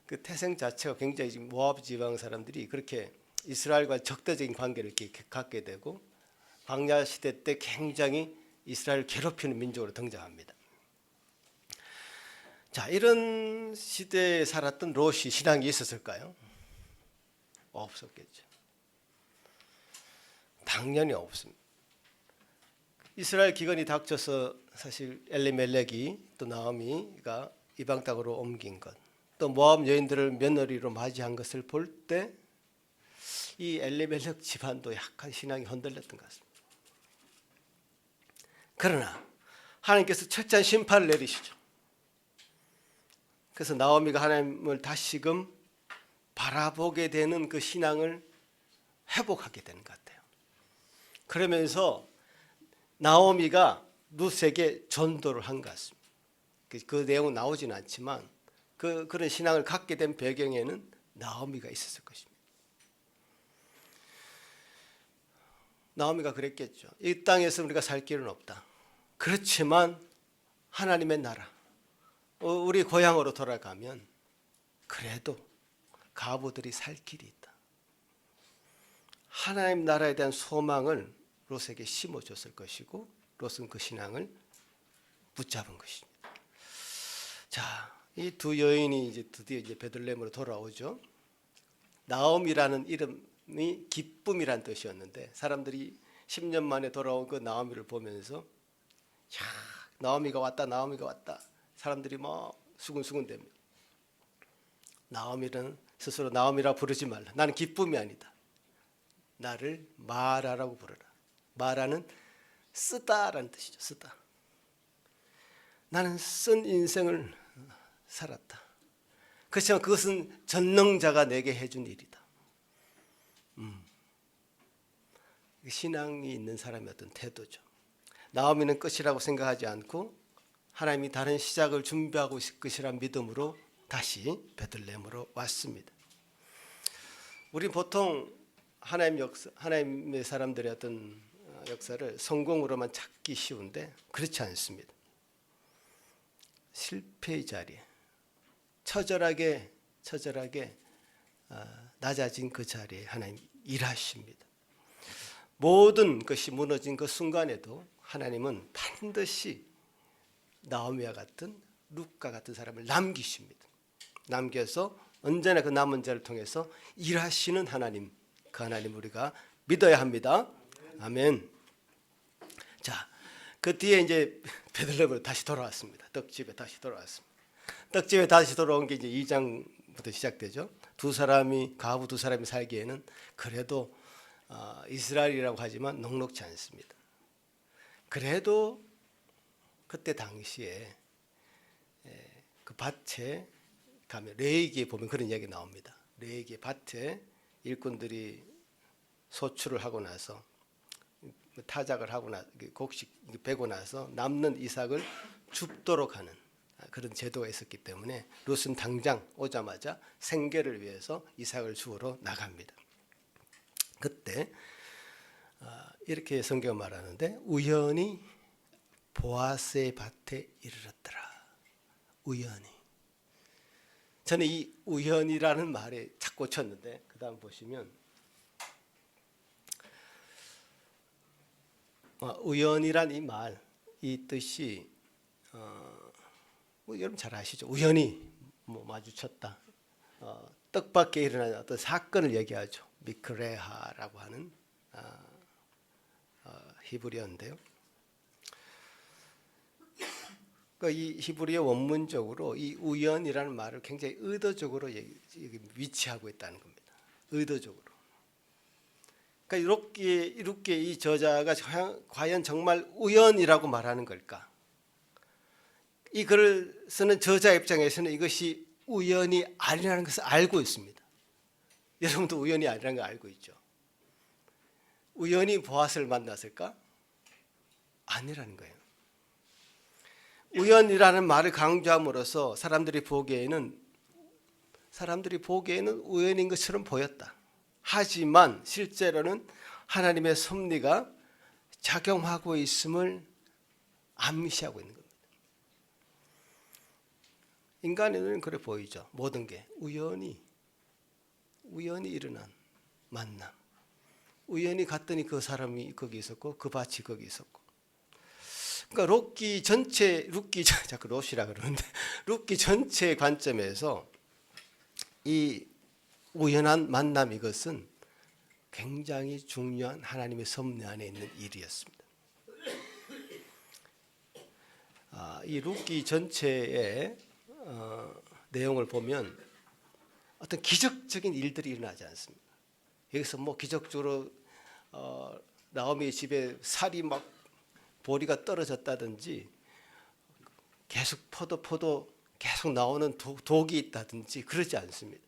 그 태생 자체가 굉장히 지금 모압 지방 사람들이 그렇게 이스라엘과 적대적인 관계를 이렇게 갖게 되고 광야 시대 때 굉장히 이스라엘을 괴롭히는 민족으로 등장합니다. 자, 이런 시대에 살았던 롯이 신앙이 있었을까요? 없었겠죠. 당연히 없습니다. 이스라엘 기근이 닥쳐서 사실 엘리멜렉이 또 나오미가 이방 땅으로 옮긴 것, 또 모압 여인들을 며느리로 맞이한 것을 볼 때 이 엘리멜렉 집안도 약간 신앙이 흔들렸던 것 같습니다. 그러나 하나님께서 철저한 심판을 내리시죠. 그래서 나오미가 하나님을 다시금 바라보게 되는 그 신앙을 회복하게 되는 것 같아요. 그러면서 나오미가 룻에게 전도를 한 것 같습니다. 그 내용은 나오지는 않지만 그런 신앙을 갖게 된 배경에는 나오미가 있었을 것입니다. 나오미가 그랬겠죠. 이 땅에서 우리가 살 길은 없다. 그렇지만 하나님의 나라, 우리 고향으로 돌아가면 그래도 가부들이 살 길이 있다. 하나님 나라에 대한 소망을 롯에게 심어줬을 것이고 롯은 그 신앙을 붙잡은 것입니다. 자, 이 두 여인이 이제 드디어 이제 베들레헴으로 돌아오죠. 나옴이라는 이름이 기쁨이란 뜻이었는데 사람들이 10년 만에 돌아온 그 나오미를 보면서 야, 나오미가 왔다, 나오미가 왔다. 사람들이 막 수근수근됩니다. 나오미는 스스로 나오미라 부르지 말라. 나는 기쁨이 아니다. 나를 마라라고 부르라. 마라는 쓰다라는 뜻이죠. 쓰다. 나는 쓴 인생을 살았다. 그렇지만 그것은 전능자가 내게 해준 일이다. 신앙이 있는 사람의 어떤 태도죠. 나오미는 끝이라고 생각하지 않고 하나님이 다른 시작을 준비하고 있을 것이라는 믿음으로 다시 베들레헴으로 왔습니다. 우리 보통 하나님의 사람들의 어떤 역사를 성공으로만 찾기 쉬운데 그렇지 않습니다. 실패의 자리에 처절하게 낮아진 그 자리에 하나님 일하십니다. 모든 것이 무너진 그 순간에도 하나님은 반드시 나오미와 같은 룻과 같은 사람을 남기십니다. 남겨서 언제나 그 남은 자를 통해서 일하시는 하나님, 그 하나님 우리가 믿어야 합니다. 아멘. 자, 그 뒤에 이제 베들레헴으로 다시 돌아왔습니다. 떡집에 다시 돌아왔습니다. 떡집에 다시 돌아온 게 이제 2장부터 시작되죠. 가부 두 사람이 살기에는 그래도 이스라엘이라고 하지만 녹록지 않습니다. 그래도 그때 당시에 그 밭에 가면 레위기에 보면 그런 이야기 나옵니다. 레위기 밭에 일꾼들이 소출을 하고 나서 타작을 하고 곡식 베고 나서 남는 이삭을 줍도록 하는 그런 제도가 있었기 때문에 룻은 당장 오자마자 생계를 위해서 이삭을 주우러 나갑니다. 그때 이렇게 성경 말하는데 우연히 보아스의 밭에 이르렀더라. 우연히. 저는 이 우연이라는 말에 착 꽂혔는데 그 다음 보시면 우연이란 이 말, 이 뜻이 여러분 잘 아시죠? 우연히 마주쳤다. 뜻밖에 일어난 어떤 사건을 얘기하죠. 미크레하라고 하는 히브리어인데요. 이 히브리어 원문적으로 이 우연이라는 말을 굉장히 의도적으로 위치하고 있다는 겁니다. 의도적으로. 그러니까 이렇게 이 저자가 과연 정말 우연이라고 말하는 걸까? 이 글을 쓰는 저자 입장에서는 이것이 우연이 아니라는 것을 알고 있습니다. 여러분도 우연이 아니라는 걸 알고 있죠. 우연히 보아스를 만났을까? 아니라는 거예요. 우연이라는 말을 강조함으로써 사람들이 보기에는 우연인 것처럼 보였다. 하지만 실제로는 하나님의 섭리가 작용하고 있음을 암시하고 있는 겁니다. 인간의 눈에는 그래 보이죠. 모든 게 우연히 일어난 만남. 우연히 갔더니 그 사람이 거기 있었고 그 밭이 거기 있었고. 그러니까 자꾸 롯이라 그러는데 룻기 전체의 관점에서 이 우연한 만남 이것은 굉장히 중요한 하나님의 섭리 안에 있는 일이었습니다. 이 룻기 전체의 내용을 보면 어떤 기적적인 일들이 일어나지 않습니다. 여기서 뭐 기적적으로 나오미 집에 살이 막 보리가 떨어졌다든지 계속 포도 계속 나오는 독이 있다든지 그러지 않습니다.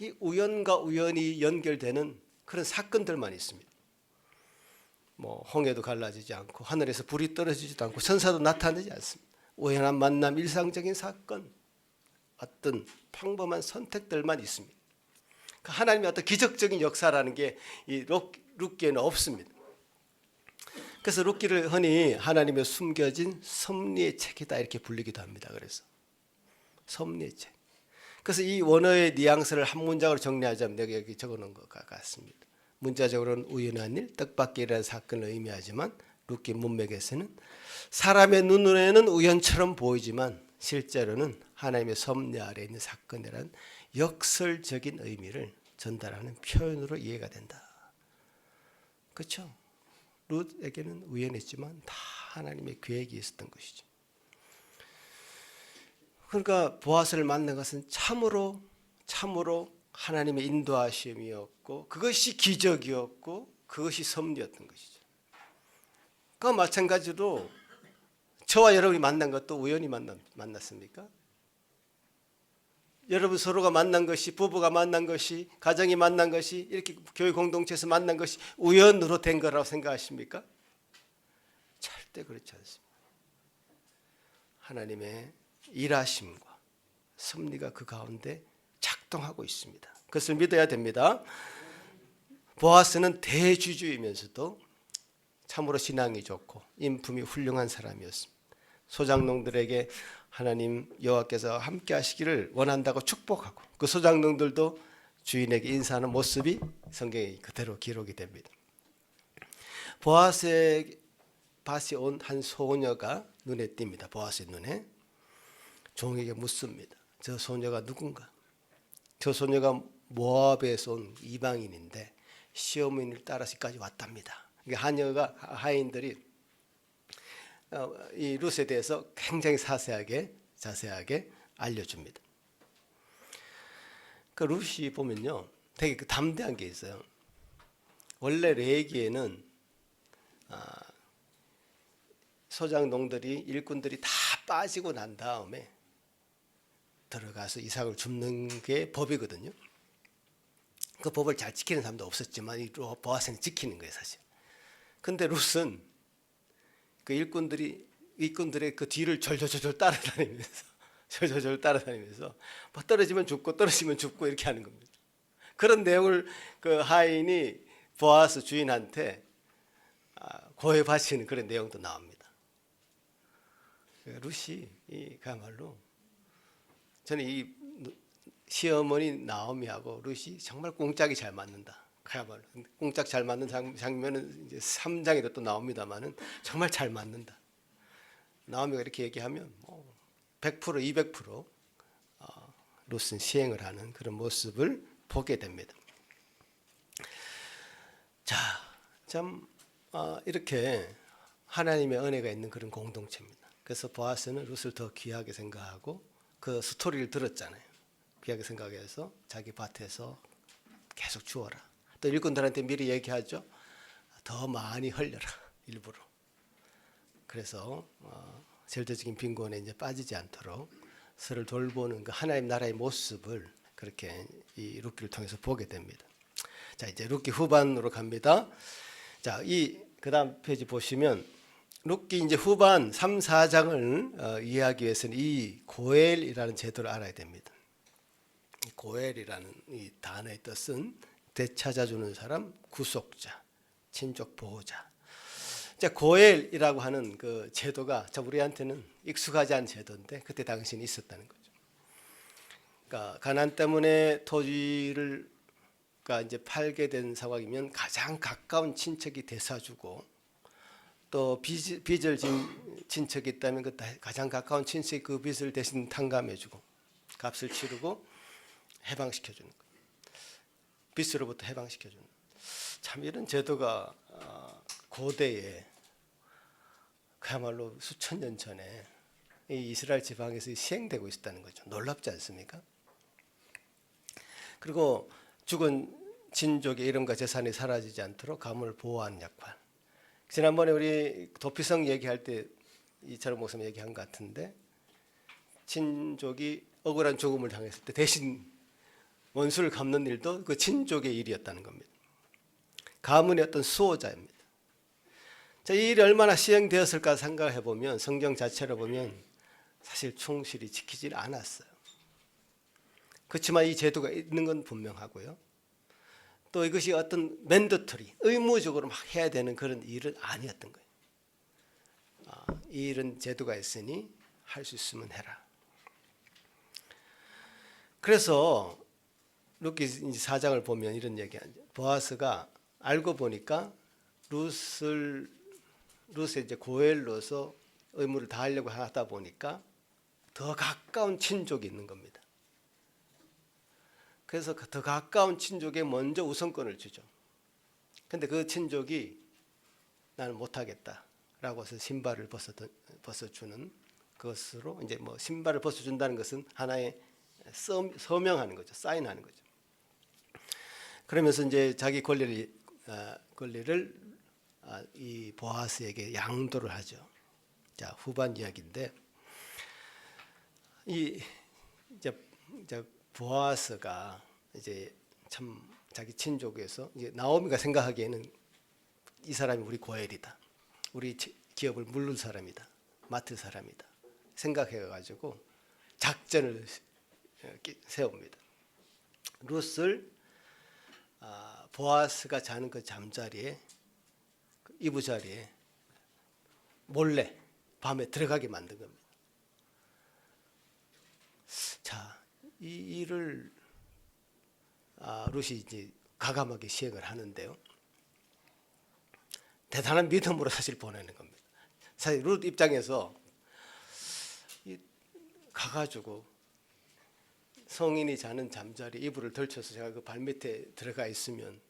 이 우연과 우연이 연결되는 그런 사건들만 있습니다. 뭐 홍해도 갈라지지 않고 하늘에서 불이 떨어지지도 않고 천사도 나타나지 않습니다. 우연한 만남, 일상적인 사건, 어떤 평범한 선택들만 있습니다. 하나님의 어떤 기적적인 역사라는 게 이 룻기에는 없습니다. 그래서 룻기를 흔히 하나님의 숨겨진 섭리의 책이다 이렇게 불리기도 합니다. 그래서 섭리의 책. 그래서 이 원어의 뉘앙스를 한 문장으로 정리하자면 내가 여기 적어놓은 것 같습니다. 문자적으로는 우연한 일, 뜻밖의 일이라는 사건을 의미하지만 룻기 문맥에서는 사람의 눈에는 우연처럼 보이지만 실제로는 하나님의 섭리 아래에 있는 사건이라는 역설적인 의미를 전달하는 표현으로 이해가 된다. 그렇죠? 룻에게는 우연했지만 다 하나님의 계획이 있었던 것이죠. 그러니까 보아스를 만난 것은 참으로 하나님의 인도하심이었고 그것이 기적이었고 그것이 섭리였던 것이죠. 그와 마찬가지로 저와 여러분이 만난 것도 우연히 만났습니까? 여러분 서로가 만난 것이, 부부가 만난 것이, 가정이 만난 것이, 이렇게 교회 공동체에서 만난 것이 우연으로 된 거라고 생각하십니까? 절대 그렇지 않습니다. 하나님의 일하심과 섭리가 그 가운데 작동하고 있습니다. 그것을 믿어야 됩니다. 보아스는 대주주이면서도 참으로 신앙이 좋고 인품이 훌륭한 사람이었습니다. 소장농들에게 하나님 여호와께서 함께 하시기를 원한다고 축복하고 그 소장농들도 주인에게 인사하는 모습이 성경에 그대로 기록이 됩니다. 보아스의 밭에 온 한 소녀가 눈에 띕니다. 보아스의 눈에. 종에게 묻습니다. 저 소녀가 누군가? 저 소녀가 모압에서 온 이방인인데 시어머니를 따라서까지 왔답니다. 하인들이 이 룻에 대해서 굉장히 자세하게 알려줍니다. 그 룻이 보면요, 되게 담대한 게 있어요. 원래 레위기에는 소장농들이 일꾼들이 다 빠지고 난 다음에 들어가서 이삭을 줍는 게 법이거든요. 그 법을 잘 지키는 사람도 없었지만 이 보아스는 지키는 거예요, 사실. 근데 룻은 그 일꾼들의 그 뒤를 졸졸졸 따라다니면서 뭐 떨어지면 죽고 떨어지면 죽고 이렇게 하는 겁니다. 그런 내용을 그 하인이 보아스 주인한테 고해 바치는 그런 내용도 나옵니다. 룻이 그야말로 저는 이 시어머니 나오미하고 룻이 정말 꽁짝이 잘 맞는다. 그야말로 꽁짝 잘 맞는 장면은 이제 3장에도 또 나옵니다만은 정말 잘 맞는다. 나오미가 이렇게 얘기하면 100% 200% 룻은 시행을 하는 그런 모습을 보게 됩니다. 자, 참 이렇게 하나님의 은혜가 있는 그런 공동체입니다. 그래서 보아스는 룻을 더 귀하게 생각하고 그 스토리를 들었잖아요. 귀하게 생각해서 자기 밭에서 계속 주어라. 또 일꾼들한테 미리 얘기하죠. 더 많이 흘려라, 일부러. 그래서 절대적인 빈곤에 이제 빠지지 않도록 서로 돌보는 그 하나님 나라의 모습을 그렇게 이 룻기를 통해서 보게 됩니다. 자, 이제 룻기 후반으로 갑니다. 자, 이 그다음 페이지 보시면 룻기 이제 후반 3, 4장을 이해하기 위해서는 이 고엘이라는 제도를 알아야 됩니다. 고엘이라는 이 단어의 뜻은 되찾아주는 사람, 구속자, 친족 보호자. 자, 고엘이라고 하는 그 제도가 자 우리한테는 익숙하지 않은 제도인데 그때 당시는 있었다는 거죠. 그러니까 가난 때문에 토지를 이제 팔게 된 상황이면 가장 가까운 친척이 되사주고 또 빚을 진 친척이 있다면 그 가장 가까운 친척이 그 빚을 대신 탕감해주고 값을 치르고 해방시켜주는 거예요. 빚으로부터 해방시켜주는. 참 이런 제도가 고대에 그야말로 수천 년 전에 이 이스라엘 지방에서 시행되고 있었다는 거죠. 놀랍지 않습니까? 그리고 죽은 친족의 이름과 재산이 사라지지 않도록 가문을 보호하는 역할. 지난번에 우리 도피성 얘기할 때 이철호 목사님 얘기한 것 같은데 친족이 억울한 죽음을 당했을 때 대신 원수를 갚는 일도 그 친족의 일이었다는 겁니다. 가문의 어떤 수호자입니다. 자, 이 일이 얼마나 시행되었을까 생각해 보면 성경 자체로 보면 사실 충실히 지키질 않았어요. 그렇지만 이 제도가 있는 건 분명하고요. 또 이것이 어떤 맨더터리, 의무적으로 막 해야 되는 그런 일은 아니었던 거예요. 이 일은 제도가 있으니 할 수 있으면 해라. 그래서 룻기 4장을 보면 이런 얘기하죠. 보아스가 알고 보니까 룻의 이제 고엘로서 의무를 다하려고 하다 보니까 더 가까운 친족이 있는 겁니다. 그래서 더 가까운 친족에 먼저 우선권을 주죠. 근데 그 친족이 나는 못하겠다라고 해서 신발을 벗어주는 것으로 이제 뭐 신발을 벗어준다는 것은 하나의 서명하는 거죠. 사인하는 거죠. 그러면서 이제 자기 권리를 이 보아스에게 양도를 하죠. 자, 후반 이야기인데 이제 보아스가 이제 참 자기 친족에서 이제 나오미가 생각하기에는 이 사람이 우리 고엘이다. 우리 기업을 물을 사람이다. 맡을 사람이다. 생각해가지고 작전을 세웁니다. 룻을 보아스가 자는 그 잠자리에 이부자리에 몰래 밤에 들어가게 만든 겁니다. 자, 이 일을 룻이 이제 가감하게 시행을 하는데요. 대단한 믿음으로 사실 보내는 겁니다. 사실 룻 입장에서 가가지고 성인이 자는 잠자리 이불을 덜쳐서 제가 그 발밑에 들어가 있으면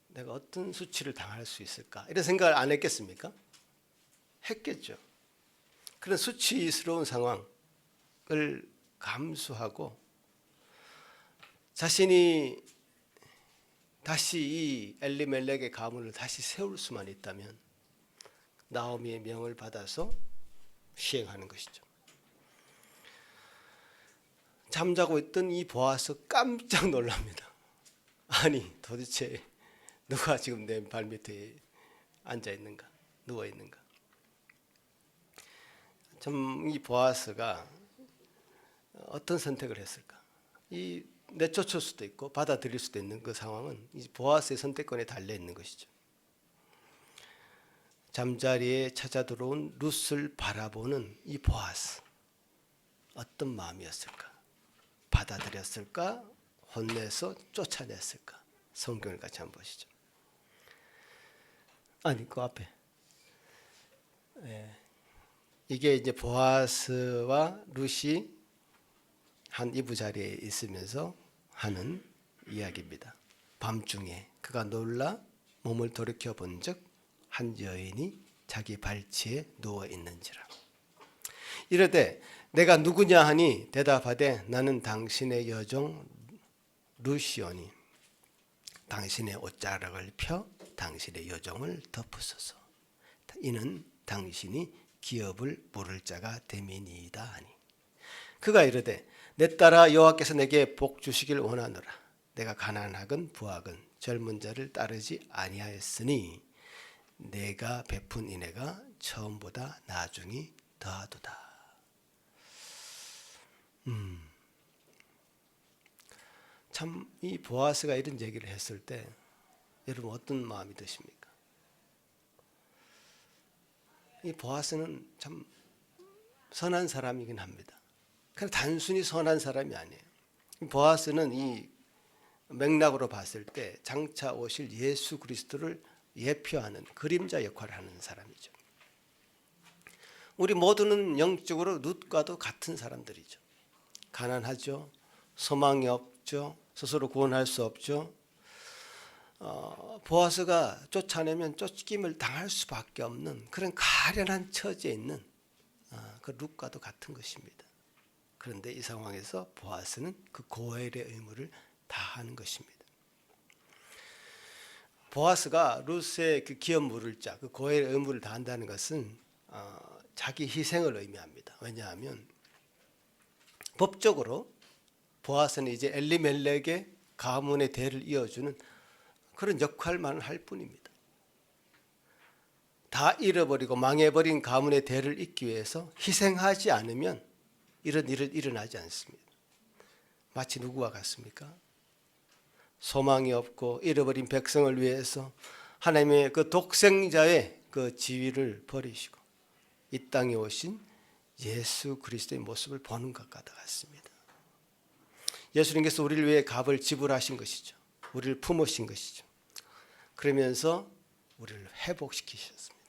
내가 어떤 수치를 당할 수 있을까 이런 생각을 안 했겠습니까? 했겠죠. 그런 수치스러운 상황을 감수하고 자신이 다시 이 엘리멜렉의 가문을 다시 세울 수만 있다면 나오미의 명을 받아서 시행하는 것이죠. 잠자고 있던 이 보아스 깜짝 놀랍니다. 아니 도대체 누가 지금 내 발밑에 앉아 있는가, 누워 있는가? 참 이 보아스가 어떤 선택을 했을까? 이 내쫓을 수도 있고 받아들일 수도 있는 그 상황은 이 보아스의 선택권에 달려 있는 것이죠. 잠자리에 찾아 들어온 룻을 바라보는 이 보아스 어떤 마음이었을까? 받아들였을까? 혼내서 쫓아냈을까? 성경을 같이 한번 보시죠. 아니 그 앞에 이게 이제 보아스와 룻이 한 이부자리에 있으면서 하는 이야기입니다. 밤중에 그가 놀라 몸을 돌이켜 본즉 한 여인이 자기 발치에 누워 있는지라. 이르되 내가 누구냐 하니 대답하되 나는 당신의 여종 룻이오니 당신의 옷자락을 펴 당신의 여종을 덮으소서. 이는 당신이 기업을 물을 자가 됨이니이다 하니 그가 이르되 내 딸아 여호와께서 내게 복 주시길 원하노라. 내가 가난하건 부하건 젊은 자를 따르지 아니하였으니 내가 베푼 인애가 처음보다 나중이 더하도다. 참 이 보아스가 이런 얘기를 했을 때 여러분 어떤 마음이 드십니까? 이 보아스는 참 선한 사람이긴 합니다. 그냥 단순히 선한 사람이 아니에요. 보아스는 이 맥락으로 봤을 때 장차 오실 예수 그리스도를 예표하는 그림자 역할을 하는 사람이죠. 우리 모두는 영적으로 룻과도 같은 사람들이죠. 가난하죠. 소망이 없죠. 스스로 구원할 수 없죠. 보아스가 쫓아내면 쫓김을 당할 수밖에 없는 그런 가련한 처지에 있는 그 룻과도 같은 것입니다. 그런데 이 상황에서 보아스는 그 고엘의 의무를 다하는 것입니다. 보아스가 룻의 그 기업 물을 자, 그 고엘의 의무를 다한다는 것은 자기 희생을 의미합니다. 왜냐하면 법적으로 보아스는 이제 엘리멜렉의 가문의 대를 이어주는 그런 역할만 할 뿐입니다. 다 잃어버리고 망해버린 가문의 대를 잇기 위해서 희생하지 않으면 이런 일은 일어나지 않습니다. 마치 누구와 같습니까? 소망이 없고 잃어버린 백성을 위해서 하나님의 그 독생자의 그 지위를 버리시고 이 땅에 오신 예수 그리스도의 모습을 보는 것과 같습니다. 예수님께서 우리를 위해 값을 지불하신 것이죠. 우리를 품으신 것이죠. 그러면서 우리를 회복시키셨습니다.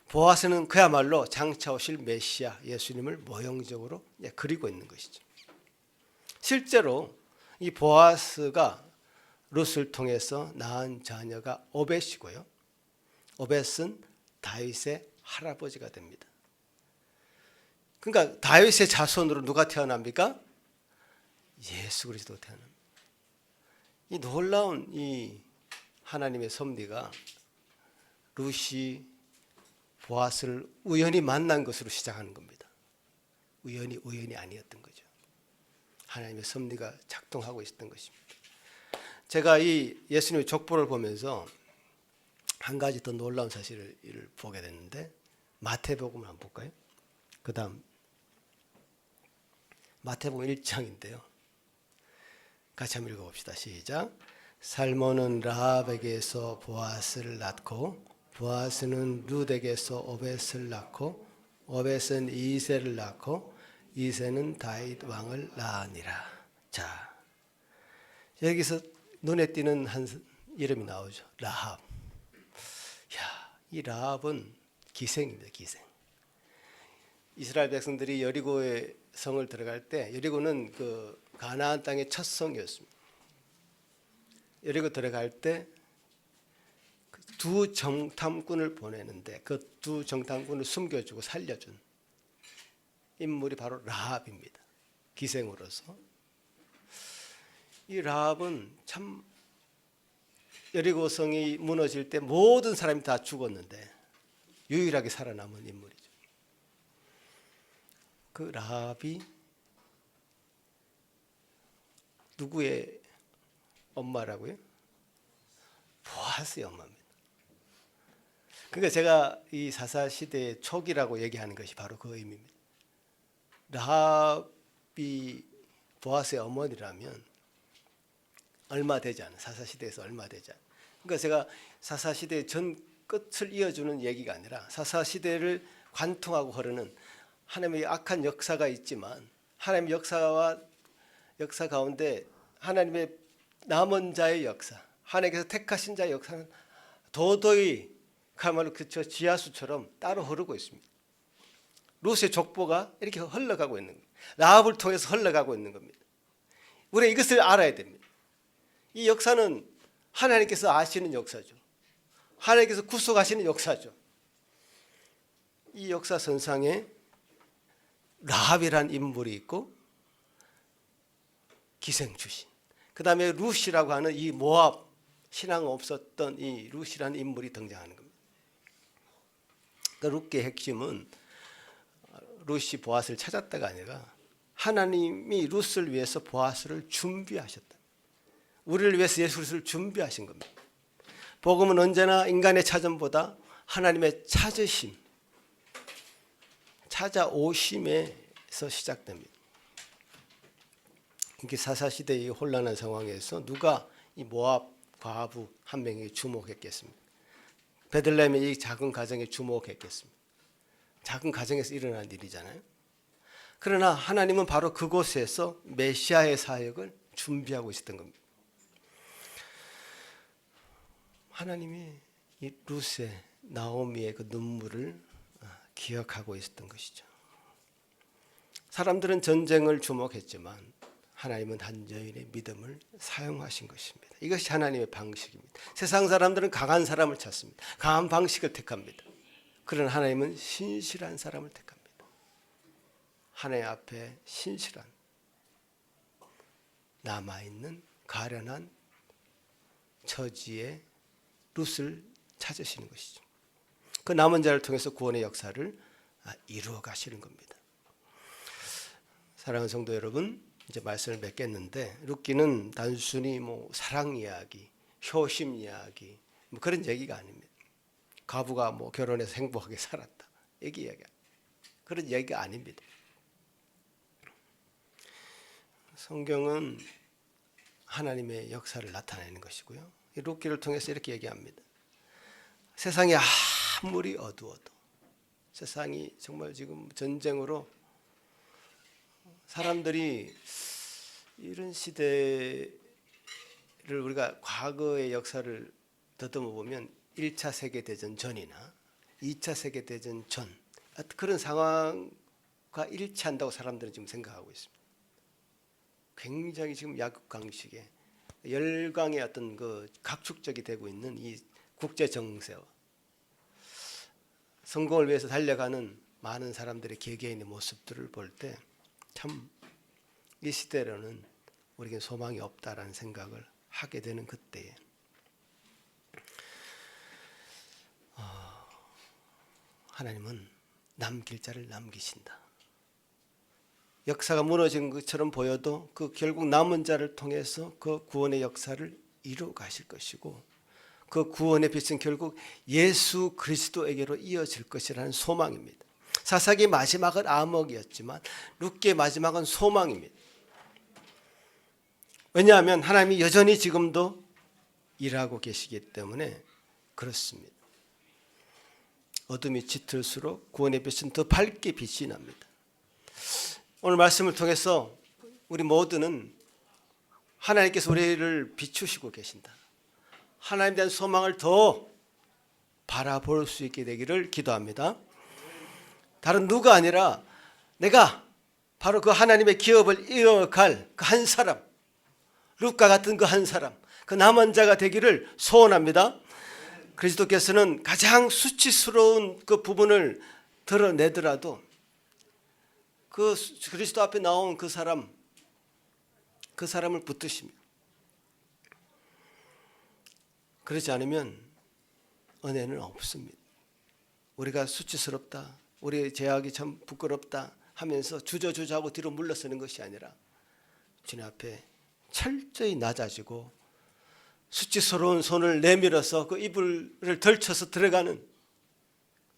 보아스는 그야말로 장차 오실 메시아 예수님을 모형적으로 그리고 있는 것이죠. 실제로 이 보아스가 룻을 통해서 낳은 자녀가 오벳이고요. 오벳은 다윗의 할아버지가 됩니다. 그러니까 다윗의 자손으로 누가 태어납니까? 예수 그리스도가 태어납니다. 이 놀라운 이 하나님의 섭리가 룻이 보아스를 우연히 만난 것으로 시작하는 겁니다. 우연이 아니었던 거죠. 하나님의 섭리가 작동하고 있었던 것입니다. 제가 이 예수님의 족보를 보면서 한 가지 더 놀라운 사실을 보게 됐는데 마태복음을 한번 볼까요? 그 다음 마태복음 1장인데요. 같이 한번 읽어봅시다. 시작. 살몬은 라합에게서 보아스를 낳고 보아스는 룻에게서 오벳을 낳고 오벳은 이새를 낳고 이새는 다윗 왕을 낳으니라. 자, 여기서 눈에 띄는 한 이름이 나오죠. 라합. 이 라합은 기생입니다. 기생. 이스라엘 백성들이 여리고의 성을 들어갈 때 여리고는 그 가나안 땅의 첫 성이었습니다. 여리고 들어갈 때 두 정탐꾼을 보내는데 그 두 정탐꾼을 숨겨주고 살려준 인물이 바로 라합입니다. 기생으로서. 이 라합은 참 여리고 성이 무너질 때 모든 사람이 다 죽었는데 유일하게 살아남은 인물이죠. 그 라합이 누구의 엄마라고요? 보아스의 엄마입니다. 그러니까 제가 이 사사시대의 초기라고 얘기하는 것이 바로 그 의미입니다. 라합이 보아스의 어머니라면 얼마 되지 않아요. 사사시대에서 얼마 되지 않아요. 그러니까 제가 사사시대의 전 끝을 이어주는 얘기가 아니라 사사시대를 관통하고 흐르는 하나님의 악한 역사가 있지만 하나님의 역사 가운데 하나님의 남은 자의 역사, 하나님께서 택하신 자의 역사는 도저히 그야말로 그저 지하수처럼 따로 흐르고 있습니다. 룻의 족보가 이렇게 흘러가고 있는 겁니다. 라합을 통해서 흘러가고 있는 겁니다. 우리가 이것을 알아야 됩니다. 이 역사는 하나님께서 아시는 역사죠. 하나님께서 구속하시는 역사죠. 이 역사선상에 라합이라는 인물이 있고 기생 출신, 그 다음에 룻이라고 하는 이 모압 신앙 없었던 이 룻이라는 인물이 등장하는 겁니다. 그 룻기의 핵심은 룻이 보아스를 찾았다가 아니라 하나님이 룻을 위해서 보아스를 준비하셨다. 우리를 위해서 예수 그리스도를 준비하신 겁니다. 복음은 언제나 인간의 찾음보다 하나님의 찾으심, 찾아오심에서 시작됩니다. 이게 사사시대의 혼란한 상황에서 누가 이 모압 과부 한 명에게 주목했겠습니까? 베들레헴의 이 작은 가정에 주목했겠습니까? 작은 가정에서 일어난 일이잖아요. 그러나 하나님은 바로 그곳에서 메시아의 사역을 준비하고 있었던 겁니다. 하나님이 이 룻의 나오미의 그 눈물을 기억하고 있었던 것이죠. 사람들은 전쟁을 주목했지만 하나님은 한 여인의 믿음을 사용하신 것입니다. 이것이 하나님의 방식입니다. 세상 사람들은 강한 사람을 찾습니다. 강한 방식을 택합니다. 그러나 하나님은 신실한 사람을 택합니다. 하나님 앞에 신실한 남아있는 가련한 처지의 룻을 찾으시는 것이죠. 그 남은 자를 통해서 구원의 역사를 이루어 가시는 겁니다. 사랑하는 성도 여러분, 이제 말씀을 맺겠는데 룻기는 단순히 사랑 이야기, 효심 이야기 그런 얘기가 아닙니다. 과부가 결혼해서 행복하게 살았다 얘기야. 그런 얘기가 아닙니다. 성경은 하나님의 역사를 나타내는 것이고요. 이 룻기를 통해서 이렇게 얘기합니다. 세상이 아무리 어두워도, 세상이 정말 지금 전쟁으로 사람들이 이런 시대를 우리가 과거의 역사를 더듬어 보면 1차 세계대전 전이나 2차 세계대전 전 그런 상황과 일치한다고 사람들은 지금 생각하고 있습니다. 굉장히 지금 약육강식의 열강의 어떤 그 각축적이 되고 있는 이 국제 정세와 성공을 위해서 달려가는 많은 사람들의 개개인의 모습들을 볼 때 참 이 시대로는 우리에게 소망이 없다라는 생각을 하게 되는 그때에 하나님은 남길 자를 남기신다. 역사가 무너진 것처럼 보여도 그 결국 남은 자를 통해서 그 구원의 역사를 이루어 가실 것이고 그 구원의 빛은 결국 예수 그리스도에게로 이어질 것이라는 소망입니다. 사사기의 마지막은 암흑이었지만 룻기의 마지막은 소망입니다. 왜냐하면 하나님이 여전히 지금도 일하고 계시기 때문에 그렇습니다. 어둠이 짙을수록 구원의 빛은 더 밝게 빛이 납니다. 오늘 말씀을 통해서 우리 모두는 하나님께서 우리를 비추시고 계신다. 하나님에 대한 소망을 더 바라볼 수 있게 되기를 기도합니다. 다른 누가 아니라 내가 바로 그 하나님의 기업을 이어갈 그 한 사람, 룻과 같은 그 한 사람, 그 남은 자가 되기를 소원합니다. 그리스도께서는 가장 수치스러운 그 부분을 드러내더라도 그 그리스도 앞에 나온 그 사람을 붙드십니다. 그렇지 않으면 은혜는 없습니다. 우리가 수치스럽다, 우리의 죄악이 참 부끄럽다 하면서 주저주저하고 뒤로 물러서는 것이 아니라 주님 앞에 철저히 낮아지고 수치스러운 손을 내밀어서 그 이불을 덜쳐서 들어가는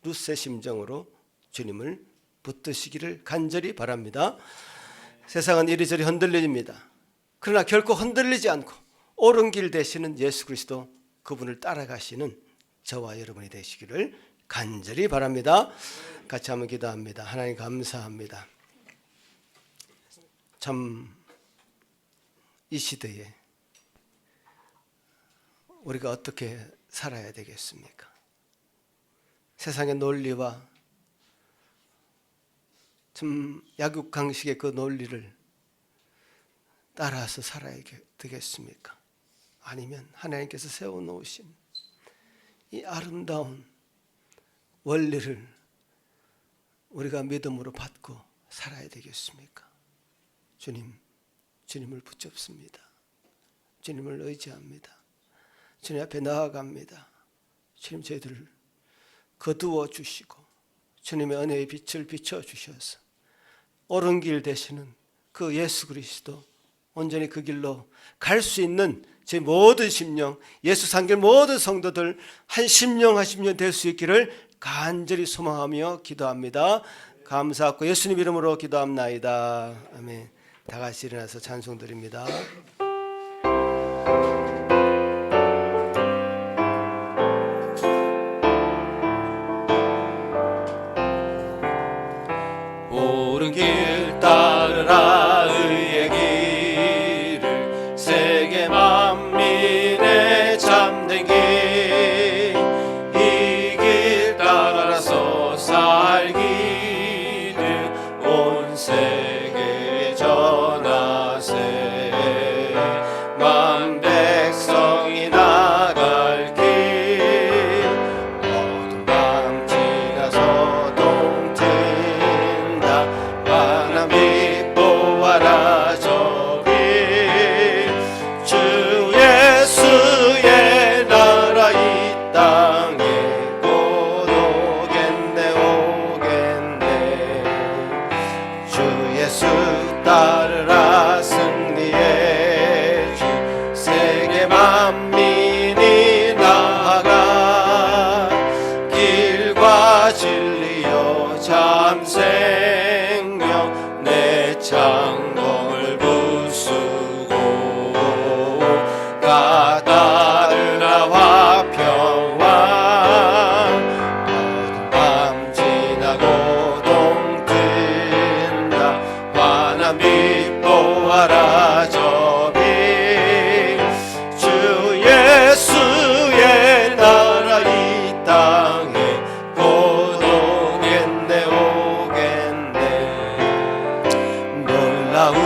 룻의 심정으로 주님을 붙드시기를 간절히 바랍니다. 세상은 이리저리 흔들립니다. 그러나 결코 흔들리지 않고 옳은 길 되시는 예수 그리스도, 그분을 따라가시는 저와 여러분이 되시기를 간절히 바랍니다. 같이 한번 기도합니다. 하나님 감사합니다. 참 이 시대에 우리가 어떻게 살아야 되겠습니까? 세상의 논리와 참 약육강식의 그 논리를 따라서 살아야 되겠습니까? 아니면 하나님께서 세워놓으신 이 아름다운 원리를 우리가 믿음으로 받고 살아야 되겠습니까? 주님을 붙잡습니다. 주님을 의지합니다. 주님 앞에 나아갑니다. 주님 저희들을 거두어 주시고 주님의 은혜의 빛을 비춰주셔서 옳은 길 되시는 그 예수 그리스도 온전히 그 길로 갈 수 있는 제 모든 심령, 예수 산길 모든 성도들 한 심령 한 심령 될 수 있기를 간절히 소망하며 기도합니다. 감사하고 예수님 이름으로 기도합나이다. 아멘. 다 같이 일어나서 찬송 드립니다. 옳은 길 따르라 의의 길을 세계 만민의 참된 길 이 길 따라서 살기를 온 세계에 전하세 만 백성이 나갈 길 어두운 밤 지나서 동 튼다 환한 빛 보아라 저길 주 예수의 나라 이 땅에 곧 오겠네 오겠네 주 예수 따르라 승리의 주 세계 만민이 나아가 길과 진리요 참 생명 내 창공을 부수고 가다르라 화평왕 어두운 밤 지나고 동 튼다 환한 빛 보아라 저빛 주 예수의 나라 이 땅에 곧 오겠네 오겠네 놀라운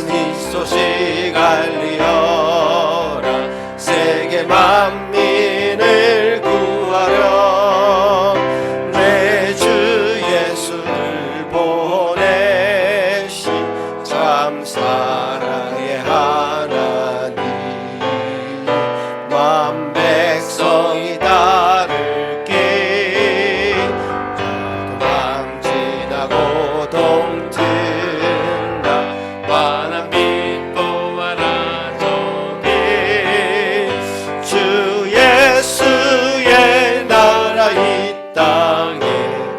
이 소식 알리어라 세계 만민을 구하려 내 주 예수를 보내신 참 사랑의 하나님 만 백성이 따를 길 어두운 밤 지나고 동 튼다 환한 빛 보아라 저길 주 예수의 나라 이 땅에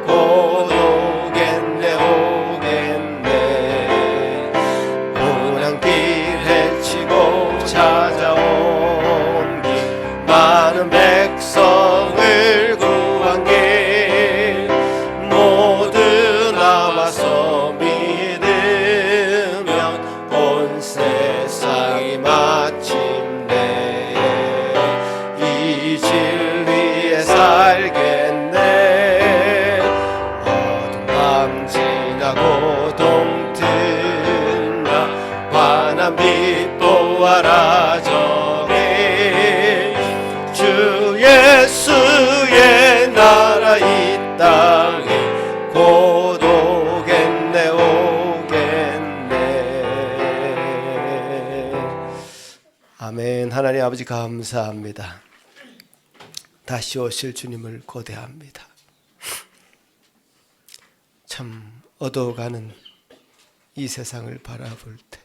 곧 오겠네 오겠네 고난길 헤치고 찾아온 길 많은 백성을 구한 길 모두 나와서 믿으면 온 세상이 마침내 이 진리에 살겠네 어두운 밤 지나고 동 튼다 환한 빛 보아라 저길 주 예수의 나라 이 땅에 곧 오겠네 오겠네. 아멘. 하나님 아버지 감사합니다. 다시 오실 주님을 고대합니다. 참 어두워가는 이 세상을 바라볼 때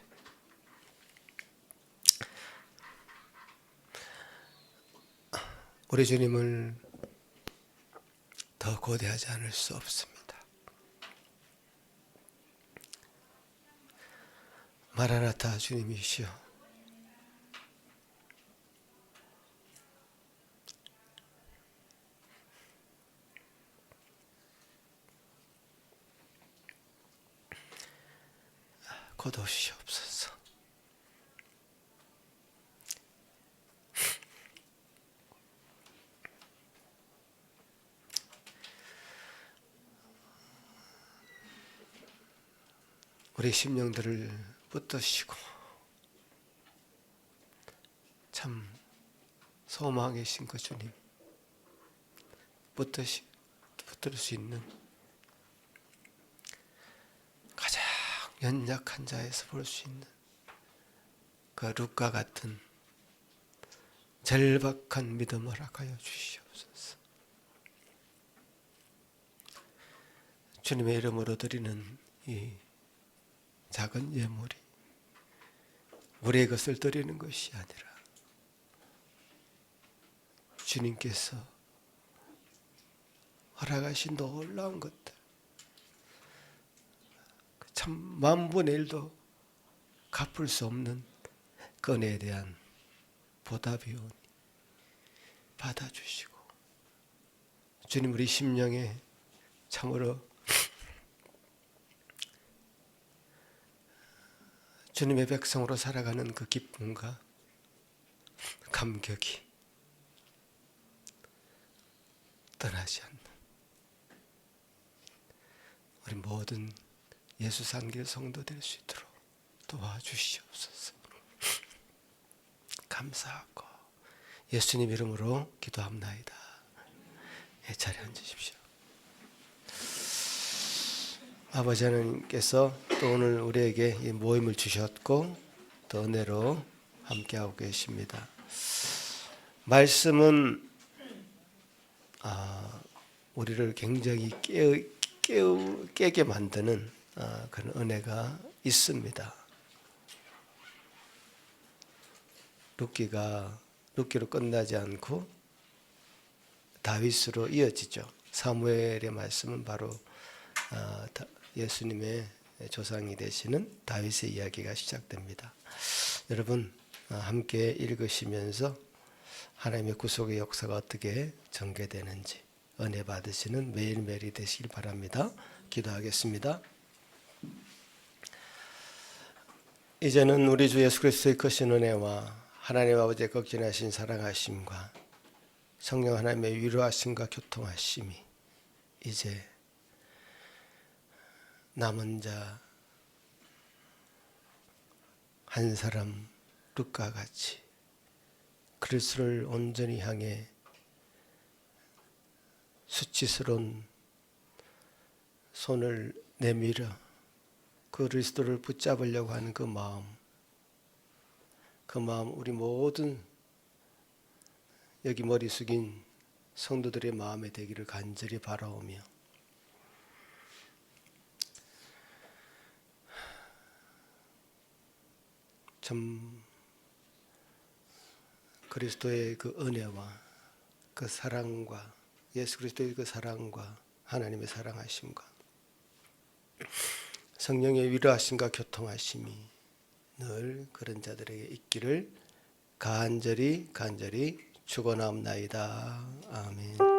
우리 주님을 더 고대하지 않을 수 없습니다. 마라나타 주님이시여 곧 오시옵소서. 우리 심령들을 붙드시고 참 소망에 계신 그 주님 붙들 수 있는 가장 연약한 자에서 볼 수 있는 그 룻과 같은 절박한 믿음을 허락하여 주시옵소서. 주님의 이름으로 드리는 이 작은 예물이 우리의 것을 드리는 것이 아니라 주님께서 허락하신 놀라운 것들, 참 만분의 일도 갚을 수 없는 그 은혜에 대한 보답이 오니 받아주시고, 주님 우리 심령에 참으로 주님의 백성으로 살아가는 그 기쁨과 감격이 떠나지 않는 우리 모든 예수 산길 성도 될 수 있도록 도와주시옵소서. 감사하고 예수님 이름으로 기도합나이다. 자리에 앉으십시오. 아버지 하나님께서 또 오늘 우리에게 이 모임을 주셨고 또 은혜로 함께하고 계십니다. 말씀은 우리를 굉장히 깨게 만드는 그런 은혜가 있습니다. 룻기로 끝나지 않고 다윗으로 이어지죠. 사무엘의 말씀은 바로 예수님의 조상이 되시는 다윗의 이야기가 시작됩니다. 여러분 함께 읽으시면서 하나님의 구속의 역사가 어떻게 전개되는지 은혜 받으시는 매일매일이 되시길 바랍니다. 기도하겠습니다. 이제는 우리 주 예수 그리스도의 크신 은혜와 하나님 아버지의 극진하신 사랑하심과 성령 하나님의 위로하심과 교통하심이 이제 남은 자 한 사람 룻과 같이 그리스도를 온전히 향해 수치스러운 손을 내밀어 그리스도를 붙잡으려고 하는 그 마음 우리 모든 여기 머리 숙인 성도들의 마음에 되기를 간절히 바라오며 참 그리스도의 그 은혜와 그 사랑과 예수 그리스도의 그 사랑과 하나님의 사랑하심과 성령의 위로하심과 교통하심이 늘 그런 자들에게 있기를 간절히 축원하옵나이다. 아멘.